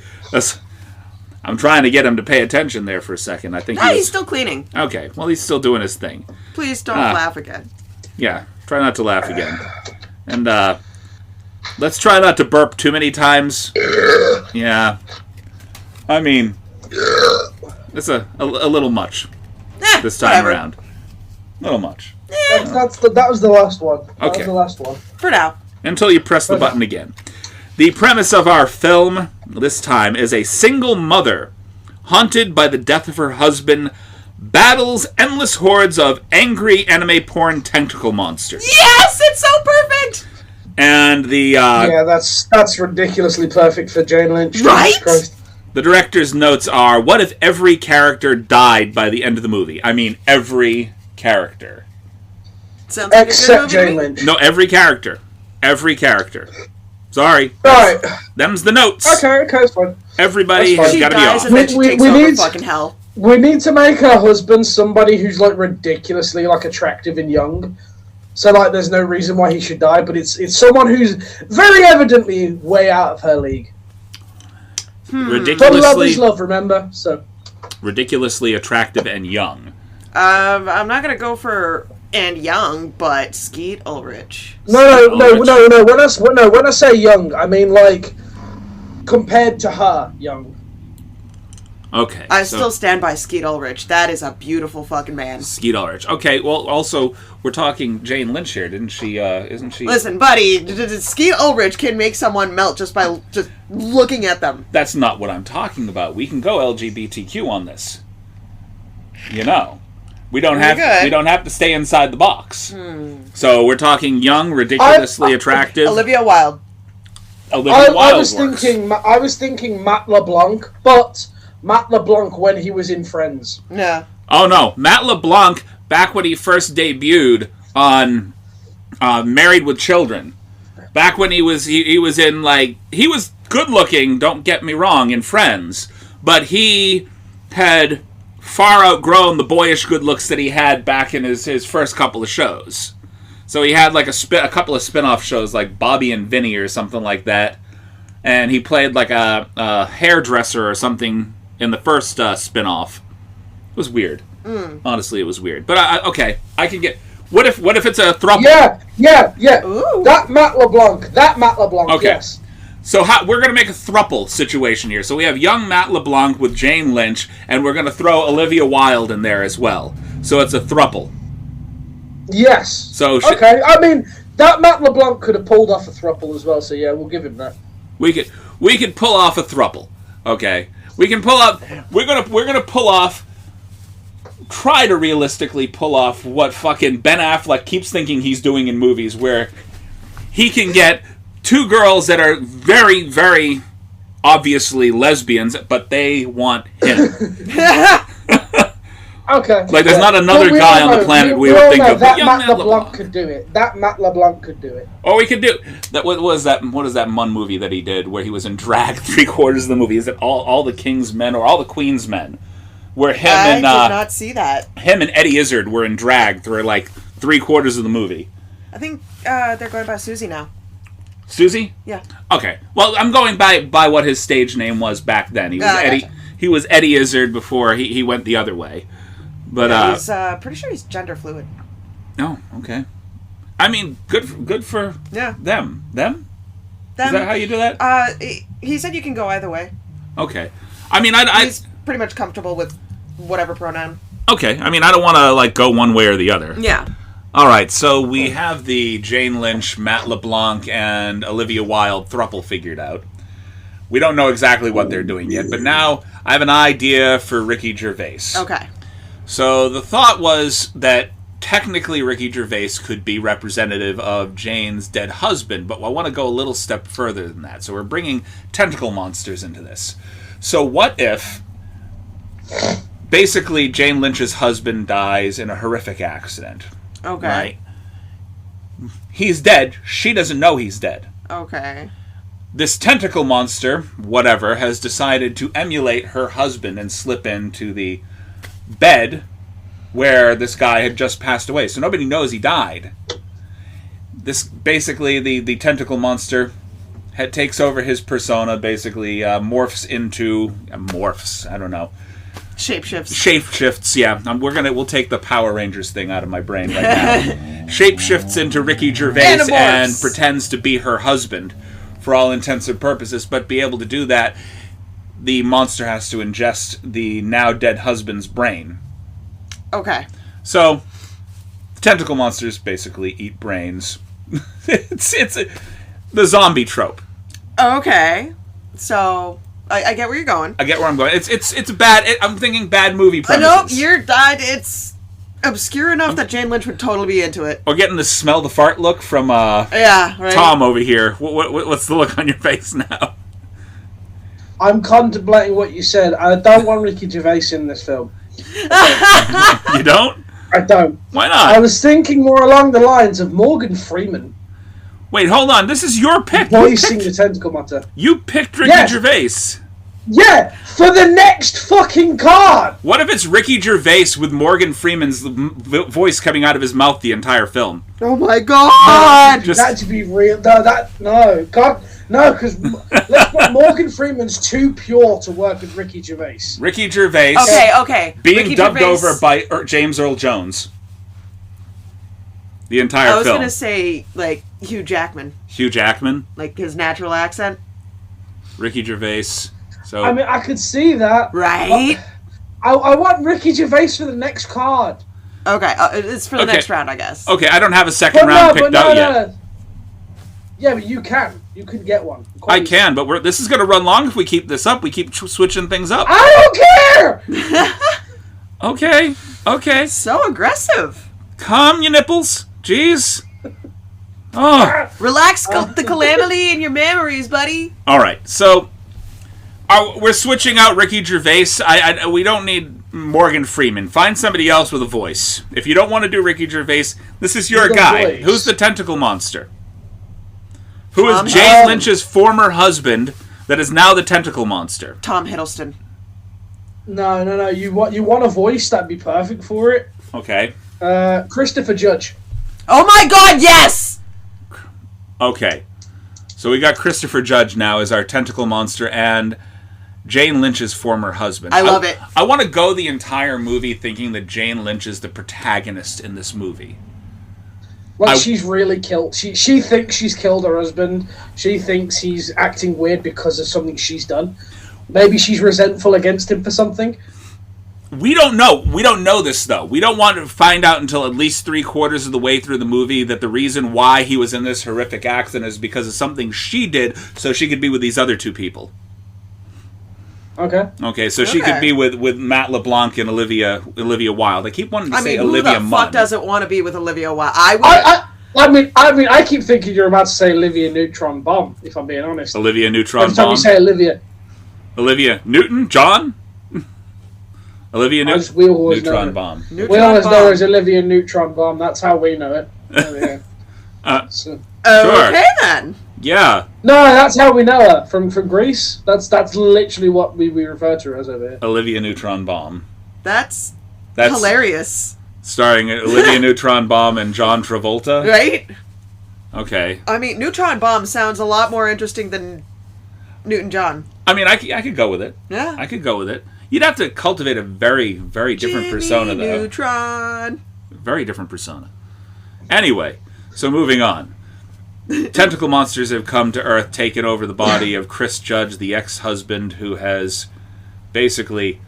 I'm trying to get him to pay attention there for a second. I think he's still cleaning. Okay. Well, he's still doing his thing. Please don't laugh again. Yeah. Try not to laugh again. And let's try not to burp too many times. Yeah. I mean, it's a little much this time around. A little much. That was the last one. That was the last one. For now. Until you press the button again. The premise of our film this time is a single mother, haunted by the death of her husband, battles endless hordes of angry anime porn tentacle monsters. Yes, it's so perfect. And the that's ridiculously perfect for Jane Lynch. Right? The director's notes are: what if every character died by the end of the movie? I mean, every character. Sounds like except Jane Lynch. No, every character. Every character. Sorry. Right. Them's the notes. Okay, it's fine. Everybody has got to be off. And then she takes over fucking hell. We need to make her husband somebody who's like ridiculously like attractive and young. So like, there's no reason why he should die, but it's someone who's very evidently way out of her league. But love is love, remember? So ridiculously attractive and young. I'm not gonna go for and young, but Skeet Ulrich. No. When I say young, I mean like compared to her, young. Okay. I still stand by Skeet Ulrich. That is a beautiful fucking man. Skeet Ulrich. Okay. Well, also we're talking Jane Lynch here, didn't she? Isn't she? Listen, buddy, Skeet Ulrich can make someone melt just by just looking at them. That's not what I'm talking about. We can go LGBTQ on this. You know, we don't have to stay inside the box. So we're talking young, ridiculously attractive. Olivia Wilde. I was thinking Matt LeBlanc, but Matt LeBlanc when he was in Friends. Yeah. Oh no, Matt LeBlanc back when he first debuted on Married with Children. Back when he was in like he was good looking. Don't get me wrong in Friends, but he had far outgrown the boyish good looks that he had back in his first couple of shows. So he had like a couple of spin-off shows like Bobby and Vinny or something like that, and he played like a hairdresser or something in the first spin-off. It was weird. Honestly, it was weird. But I can get. What if it's a throuple? Yeah. Ooh. That Matt LeBlanc. Okay. Yes. So we're going to make a throuple situation here. So we have young Matt LeBlanc with Jane Lynch, and we're going to throw Olivia Wilde in there as well. So it's a throuple. Yes. So okay. I mean, that Matt LeBlanc could have pulled off a throuple as well. So yeah, we'll give him that. We could pull off a throuple. Okay. We can pull up. We're gonna pull off. Try to realistically pull off what fucking Ben Affleck keeps thinking he's doing in movies, where he can get two girls that are very, very obviously lesbians, but they want him. Okay. Like, there's not another guy on the planet we would think of. That Matt LeBlanc could do it. That Matt LeBlanc could do it. Or we could do that. What is that one movie that he did where he was in drag 3/4 of the movie? Is it all the King's Men or all the Queen's Men? Where him I and did not see that. Him and Eddie Izzard were in drag through like 3/4 of the movie. I think they're going by Susie now. Susie? Yeah. Okay. Well, I'm going by what his stage name was back then. He was Eddie. Gotcha. He was Eddie Izzard before he went the other way. But he's pretty sure he's gender fluid. Oh, okay. I mean, good for them. Them? Is that how you do that? He said you can go either way. Okay. I mean, he's pretty much comfortable with whatever pronoun. Okay. I mean, I don't want to like go one way or the other. Yeah. All right. So we have the Jane Lynch, Matt LeBlanc, and Olivia Wilde throuple figured out. We don't know exactly what they're doing yet, but now I have an idea for Ricky Gervais. Okay. So the thought was that technically Ricky Gervais could be representative of Jane's dead husband, but I want to go a little step further than that. So we're bringing tentacle monsters into this. So what if basically Jane Lynch's husband dies in a horrific accident? Okay. Right? He's dead. She doesn't know he's dead. Okay. This tentacle monster, whatever, has decided to emulate her husband and slip into the bed where this guy had just passed away. So nobody knows he died. This basically the tentacle monster takes over his persona, basically morphs. I don't know. Shapeshifts, yeah. We'll take the Power Rangers thing out of my brain right now. Shapeshifts into Ricky Gervais and pretends to be her husband for all intents and purposes, but be able to do that, the monster has to ingest the now dead husband's brain. Okay. So, tentacle monsters basically eat brains. it's the zombie trope. Okay. So, I get where you're going. I get where I'm going. It's bad. I'm thinking bad movie premises. Nope, it's obscure enough that Jane Lynch would totally be into it. Or getting the smell the fart look from right. Tom over here. What's the look on your face now? I'm contemplating what you said. I don't want Ricky Gervais in this film. You don't? I don't. Why not? I was thinking more along the lines of Morgan Freeman. Wait, hold on. This is your pick. Voicing the tentacle monster. You picked Ricky Gervais. Yeah, for the next fucking card. What if it's Ricky Gervais with Morgan Freeman's voice coming out of his mouth the entire film? Oh my god! That should be real. No, God, no, because Morgan Freeman's too pure to work with Ricky Gervais. Ricky Gervais. Okay. Being Ricky dubbed Gervais. over by James Earl Jones. The entire film. I was gonna say like Hugh Jackman. Hugh Jackman, like his natural accent. Ricky Gervais. So I mean, I could see that. Right. I want Ricky Gervais for the next card. Okay, it's for the next round, I guess. Okay, I don't have a second round picked out yet. Yeah, but you can. You could get one. I can, but this is going to run long if we keep this up. We keep switching things up. I don't care! Okay. So aggressive. Calm your nipples. Jeez. Oh. Relax the calamity in your memories, buddy. All right, so we're switching out Ricky Gervais. We don't need Morgan Freeman. Find somebody else with a voice. If you don't want to do Ricky Gervais, this is your guy. Who's the tentacle monster? Who is Jane Lynch's former husband that is now the tentacle monster? Tom Hiddleston. No. You want a voice? That'd be perfect for it. Okay. Christopher Judge. Oh my god, yes! Okay. So we got Christopher Judge now as our tentacle monster and Jane Lynch's former husband. I love it. I want to go the entire movie thinking that Jane Lynch is the protagonist in this movie. Like, she's really killed. She thinks she's killed her husband. She thinks he's acting weird because of something she's done. Maybe she's resentful against him for something. We don't know. We don't know this, though. We don't want to find out until at least 3/4 of the way through the movie that the reason why he was in this horrific accident is because of something she did so she could be with these other two people. Okay, so she could be with Matt LeBlanc and Olivia Wilde. I keep wanting to say Olivia Munn. Who the fuck doesn't want to be with Olivia Wilde? I mean, I keep thinking you're about to say Olivia Neutron Bomb, if I'm being honest. Olivia Neutron Bomb? Every time you say Olivia. Olivia Newton? John? Olivia Neutron Bomb. We always know her as Olivia Neutron Bomb. That's how we know it. Sure. Okay, then. Yeah. No, that's how we know her. From Greece. That's literally what we refer to her as over here. Olivia Neutron Bomb. That's hilarious. Starring Olivia Neutron Bomb and John Travolta? Right? Okay. I mean, Neutron Bomb sounds a lot more interesting than Newton John. I mean, I could go with it. Yeah. I could go with it. You'd have to cultivate a very, very different persona, though. Neutron. Very different persona. Anyway, so moving on. Tentacle monsters have come to Earth, taken over the body of Chris Judge, the ex-husband who has basically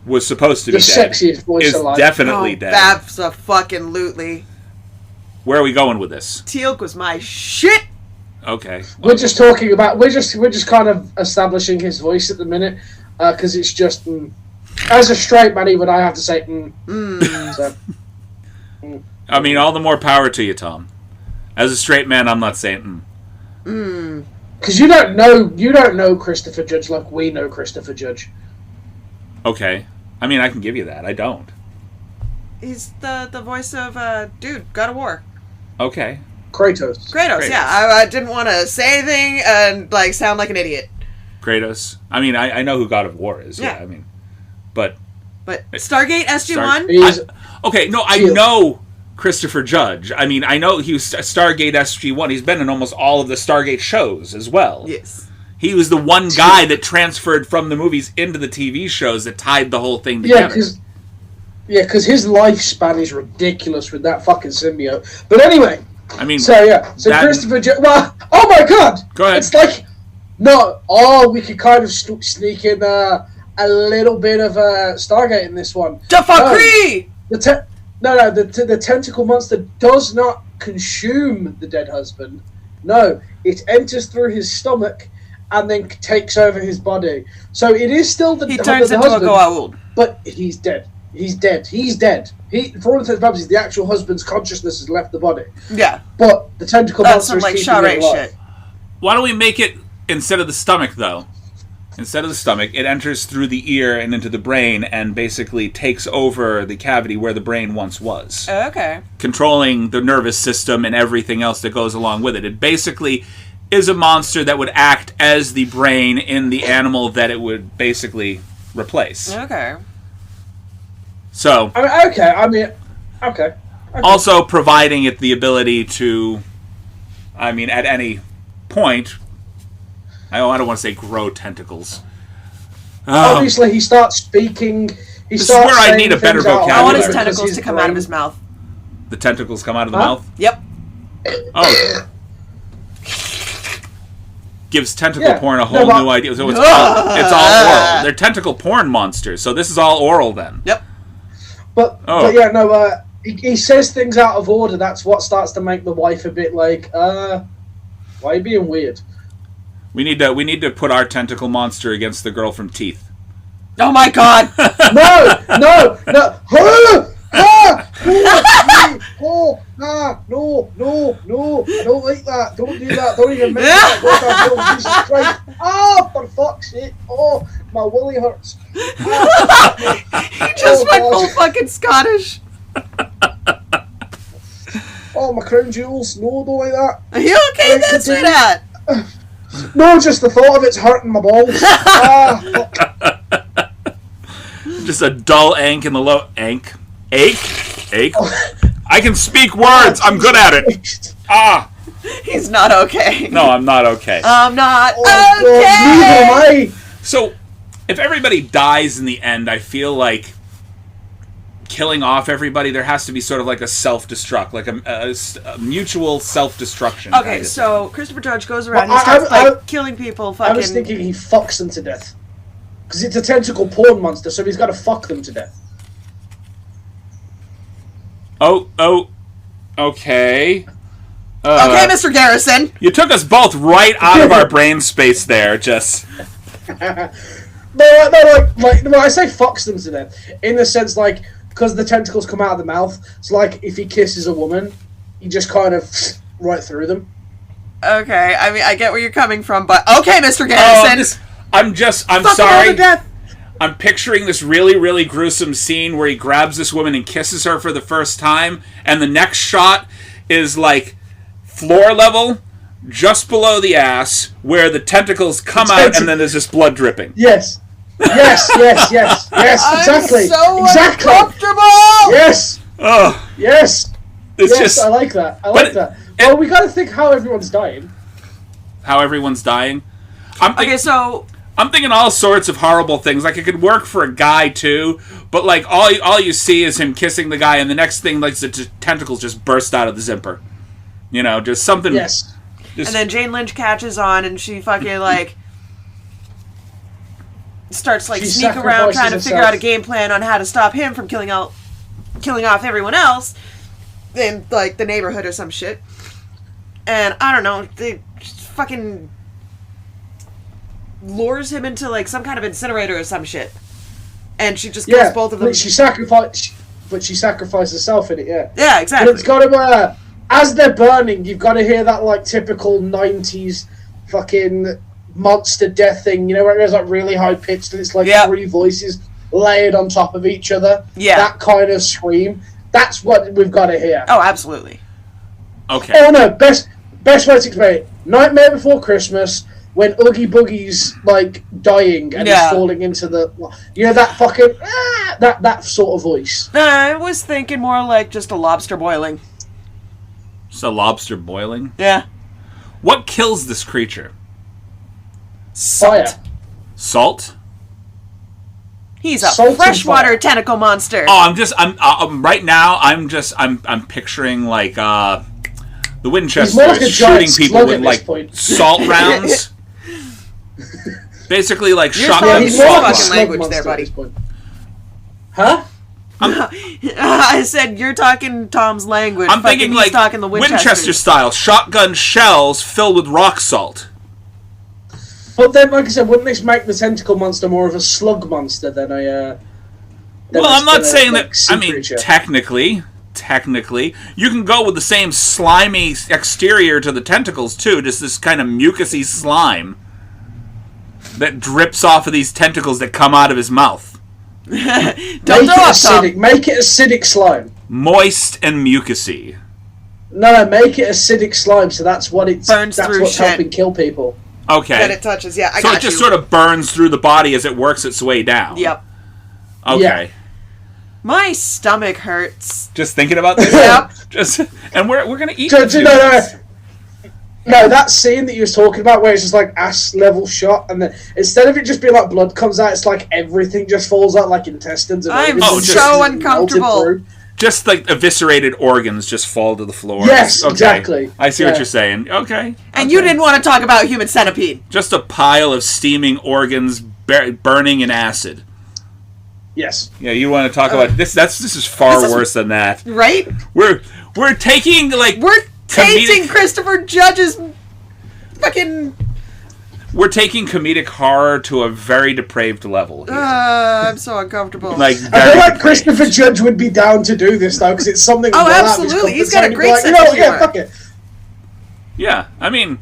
was supposed to be dead. Sexiest voice alive. Definitely dead. That's a fucking lootly. Where are we going with this? Teal'c was my shit. Okay. We're just talking about. We're just kind of establishing his voice at the minute, because it's just. As a straight man, even I have to say. So, I mean, all the more power to you, Tom. As a straight man, I'm not saying. Because you don't know Christopher Judge like we know Christopher Judge. Okay. I mean, I can give you that. I don't. He's the voice of God of War. Okay. Kratos, yeah. I didn't want to say anything and sound like an idiot. Kratos. I mean, I know who God of War is. Yeah. I mean, but Stargate SG-1? I know Christopher Judge. I mean, I know he was Stargate SG-1. He's been in almost all of the Stargate shows as well. Yes. He was the one guy that transferred from the movies into the TV shows that tied the whole thing together. Because his lifespan is ridiculous with that fucking symbiote. But anyway, I mean, so Christopher. Well, oh my god! Go ahead. It's like we could kind of sneak in a little bit of Stargate in this one. Jafakri! The tentacle monster does not consume the dead husband. No, it enters through his stomach and then takes over his body. So it is still the husband. He turns into a Goa'uld. But he's dead. He's dead. For all intents and purposes, the actual husband's consciousness has left the body. Yeah. But the tentacle monster is keeping it alive. Shit. Why don't we make it instead of the stomach, though? Instead of the stomach, it enters through the ear and into the brain and basically takes over the cavity where the brain once was. Okay. Controlling the nervous system and everything else that goes along with it. It basically is a monster that would act as the brain in the animal that it would basically replace. Okay. So, okay. Also providing it the ability to, at any point, I don't want to say grow tentacles. Obviously, he starts speaking. This is where I need a better vocabulary. I want his tentacles to come out of his mouth. The tentacles come out of the mouth? Yep. Oh. Gives tentacle porn a whole new idea. So it's all oral. They're tentacle porn monsters, so this is all oral then. Yep. He says things out of order. That's what starts to make the wife a bit like, why are you being weird? We need to put our tentacle monster against the girl from Teeth. Oh my god! No! No! I don't like that. Don't do that. Don't even mention that. Jesus Christ. Oh, for fuck's sake. Oh, my willy hurts. He just went full fucking Scottish. Oh, my crown jewels. No, don't like that. Are you okay? That's for that. No, just the thought of it's hurting my balls. Fuck. Just a dull ache in the low... Ache? I can speak words. I'm good at it. He's not okay. No, I'm not okay. I'm not okay. God, neither am I. So, if everybody dies in the end, I feel like killing off everybody, there has to be sort of like a self-destruct, like a mutual self-destruction. Okay, kind of so thing. Christopher Judge goes around, he starts killing people, fucking... I was thinking he fucks them to death. Because it's a tentacle porn monster, so he's got to fuck them to death. Okay. Okay, Mr. Garrison. You took us both right out of our brain space there, just... No, I say fucks them to death. In the sense, like, because the tentacles come out of the mouth, so, like, if he kisses a woman, he just kind of right through them. Okay, I get where you're coming from, but... Okay, Mr. Garrison. I'm sorry. I'm picturing this really, really gruesome scene where he grabs this woman and kisses her for the first time, and the next shot is, like, floor level, just below the ass, where the tentacles come out, and then there's just blood dripping. Yes, exactly. I'm so exactly. uncomfortable! Yes! Oh. Yes! It's yes, I like that. Well, we gotta think how everyone's dying. How everyone's dying? I'm thinking all sorts of horrible things. Like, it could work for a guy, too, but, like, all you see is him kissing the guy, and the next thing, like, the tentacles just burst out of the zipper. You know, just something... Yes. And then Jane Lynch catches on, and she fucking, like... starts, like, sneak around trying to figure out a game plan on how to stop him from killing off everyone else in, like, the neighborhood or some shit. And, I don't know, they just fucking... lures him into, like, some kind of incinerator or some shit. And she just kills both of them. But she sacrifices herself in it, yeah. Yeah, exactly. But it's got to, as they're burning, you've got to hear that, like, typical 90s fucking monster death thing, you know, where it goes, like, really high-pitched and it's, like, three voices layered on top of each other. Yeah. That kind of scream. That's what we've got to hear. Oh, absolutely. Okay. Oh, no, best way to explain it. Nightmare Before Christmas... when Oogie Boogie's, like, dying and he's falling into the... You know, that fucking... that sort of voice. I was thinking more like just a lobster boiling. Just a lobster boiling? Yeah. What kills this creature? Fire. Salt? He's a Salt and freshwater fire. tentacle monster. Oh, I'm right now. I'm picturing like the Winchester more like a is giant shooting people slug with at this like point. salt rounds. Basically, like You're shotgun talking more salt like a fucking rounds. slug language monster there, at buddy. this point. Huh? I said you're talking Tom's language. I'm thinking he's like talking the Winchester style shotgun shells filled with rock salt. But then, like I said, wouldn't this make the tentacle monster more of a slug monster than a? Well, I'm not saying like, that. sea I mean, creature? technically, you can go with the same slimy exterior to the tentacles too. Just this kind of mucusy slime that drips off of these tentacles that come out of his mouth. Don't Make throw it up, Tom. acidic. Make it acidic slime. Moist and mucusy. No, make it acidic slime. So that's what it's. Burns that's through what's shit. helping kill people. Okay. That it touches. Yeah, I So got it just you. sort of burns through the body as it works its way down. Yep. Okay. Yeah. My stomach hurts. Just thinking about this. Yep. And we're gonna eat. No, this no, humans. no, that scene that you was talking about where it's just like ass level shot, and then instead of it just being like blood comes out, it's like everything just falls out like intestines. And I'm everything so just melted uncomfortable. through. Just like eviscerated organs just fall to the floor. Yes, Okay. exactly. I see what Yeah. you're saying. Okay. And you didn't want to talk about human centipede. Just a pile of steaming organs burning in acid. Yes. Yeah, you want to talk about this? This is far This is- worse than that. Right? We're taking like We're tainting comedic- Christopher Judge's fucking... We're taking comedic horror to a very depraved level here. I'm so uncomfortable. Like I feel very like depraved. Christopher Judge would be down to do this though, because it's something. Oh, well out of his absolutely. He's comfort got a zone. He'd be great like, sense you know, of yeah, humor. fuck it. Yeah, I mean,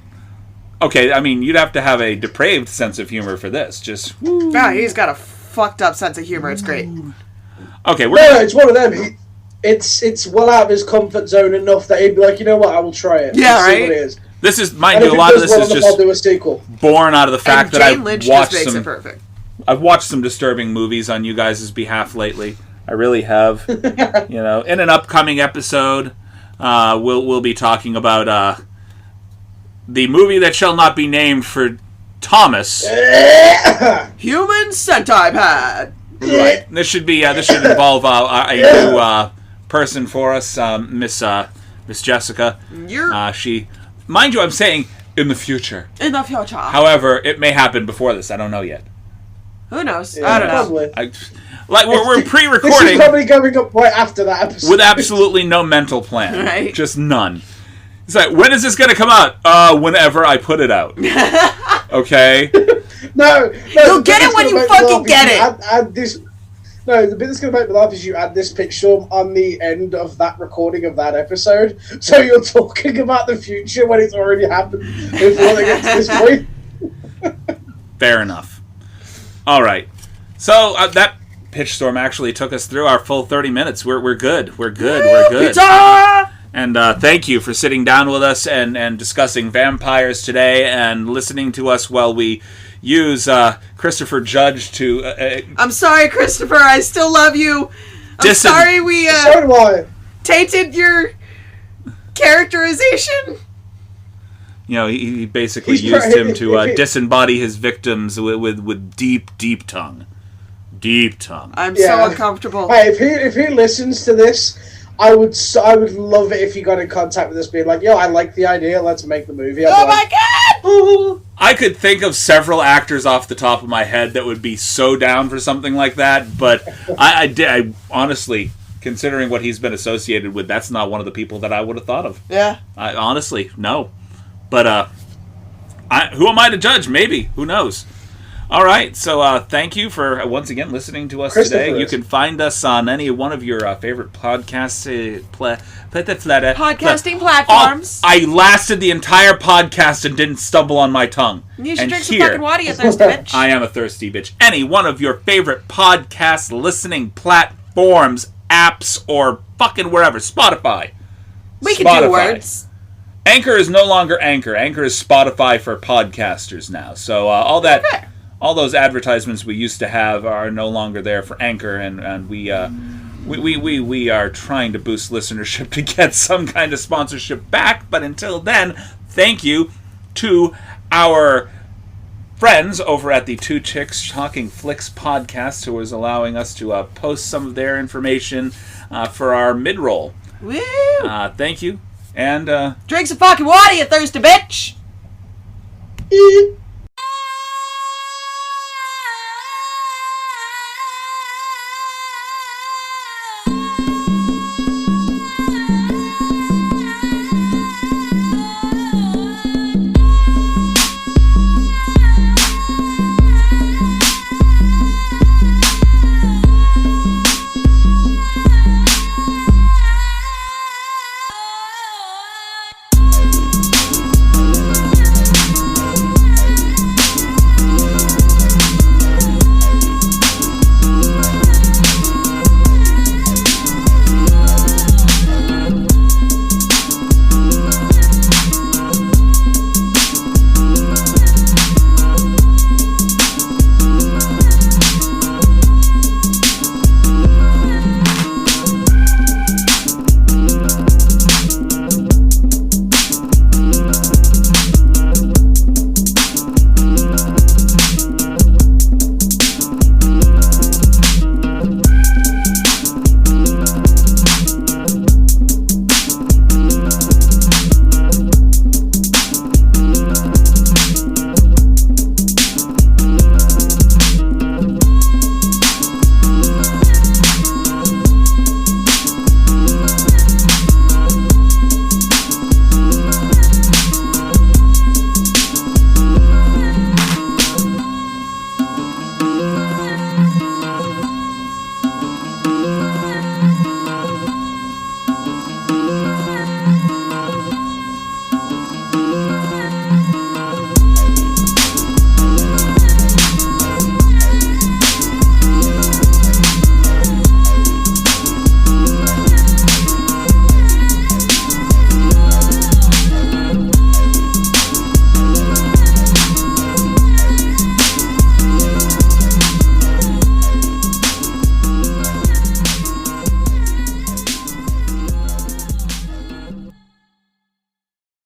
okay, you'd have to have a depraved sense of humor for this. Just God, he's got a fucked up sense of humor. It's great. okay, No, it's one of them. It's well out of his comfort zone enough that he'd be like, you know what, I will try it. Yeah, Let's see right? what it is. This is, mind And you, if a it lot of does this well is enough, I'll just do a sequel. born out of the fact And that Jane I've Lynch watched just makes some. it perfect. I've watched some disturbing movies on you guys' behalf lately. I really have. You know, in an upcoming episode, we'll be talking about the movie that shall not be named for Thomas. Human centipede. Right. This should involve a new person for us, Miss Jessica. You're She, mind you, I'm saying in the future. in the future. However, it may happen before this. I don't know yet. Who knows? Yeah, I don't know. probably. We're This is pre-recording probably going up right after that episode. with absolutely no mental plan, Right. just none. It's like, when is this going to come out? Whenever I put it out. Okay. No, You'll get it when you fucking get it. Add this. No, the bit that's going to make me laugh is you add this pitch storm on the end of that recording of that episode. So you're talking about the future when it's already happened before they get to this point. Fair enough. All right. So that pitch storm actually took us through our full 30 minutes. We're good. We're good. We're good. Pizza! And thank you for sitting down with us and discussing vampires today and listening to us while we use Christopher Judge to... I'm sorry, Christopher. I still love you. I'm sorry we So do I. tainted your characterization. You know, he basically He's used him to if he- disembody his victims with deep, deep tongue. Deep tongue. I'm so Yeah. uncomfortable. Hey, if he listens to this, I would love it if he got in contact with us, being like, "Yo, I like the idea. Let's make the movie." Oh my god! I could think of several actors off the top of my head that would be so down for something like that, but I honestly, considering what he's been associated with, that's not one of the people that I would have thought of. Yeah. I honestly, no. But who am I to judge? Maybe. Who knows? All right. So thank you for once again listening to us today. You can find us on any one of your favorite podcasts. Podcasting platforms. I lasted the entire podcast and didn't stumble on my tongue. You should And drink some here, fucking water, you thirsty bitch. I am a thirsty bitch. Any one of your favorite podcast listening platforms, apps, or fucking wherever. Spotify. We can Spotify. do words. Anchor is no longer Anchor. Anchor is Spotify for podcasters now. So all those advertisements we used to have are no longer there for Anchor, and we are trying to boost listenership to get some kind of sponsorship back. But until then, thank you to our friends over at the Two Chicks Talking Flicks podcast, who is allowing us to post some of their information for our mid-roll. Woo! Thank you. And drink some fucking water, you thirsty bitch!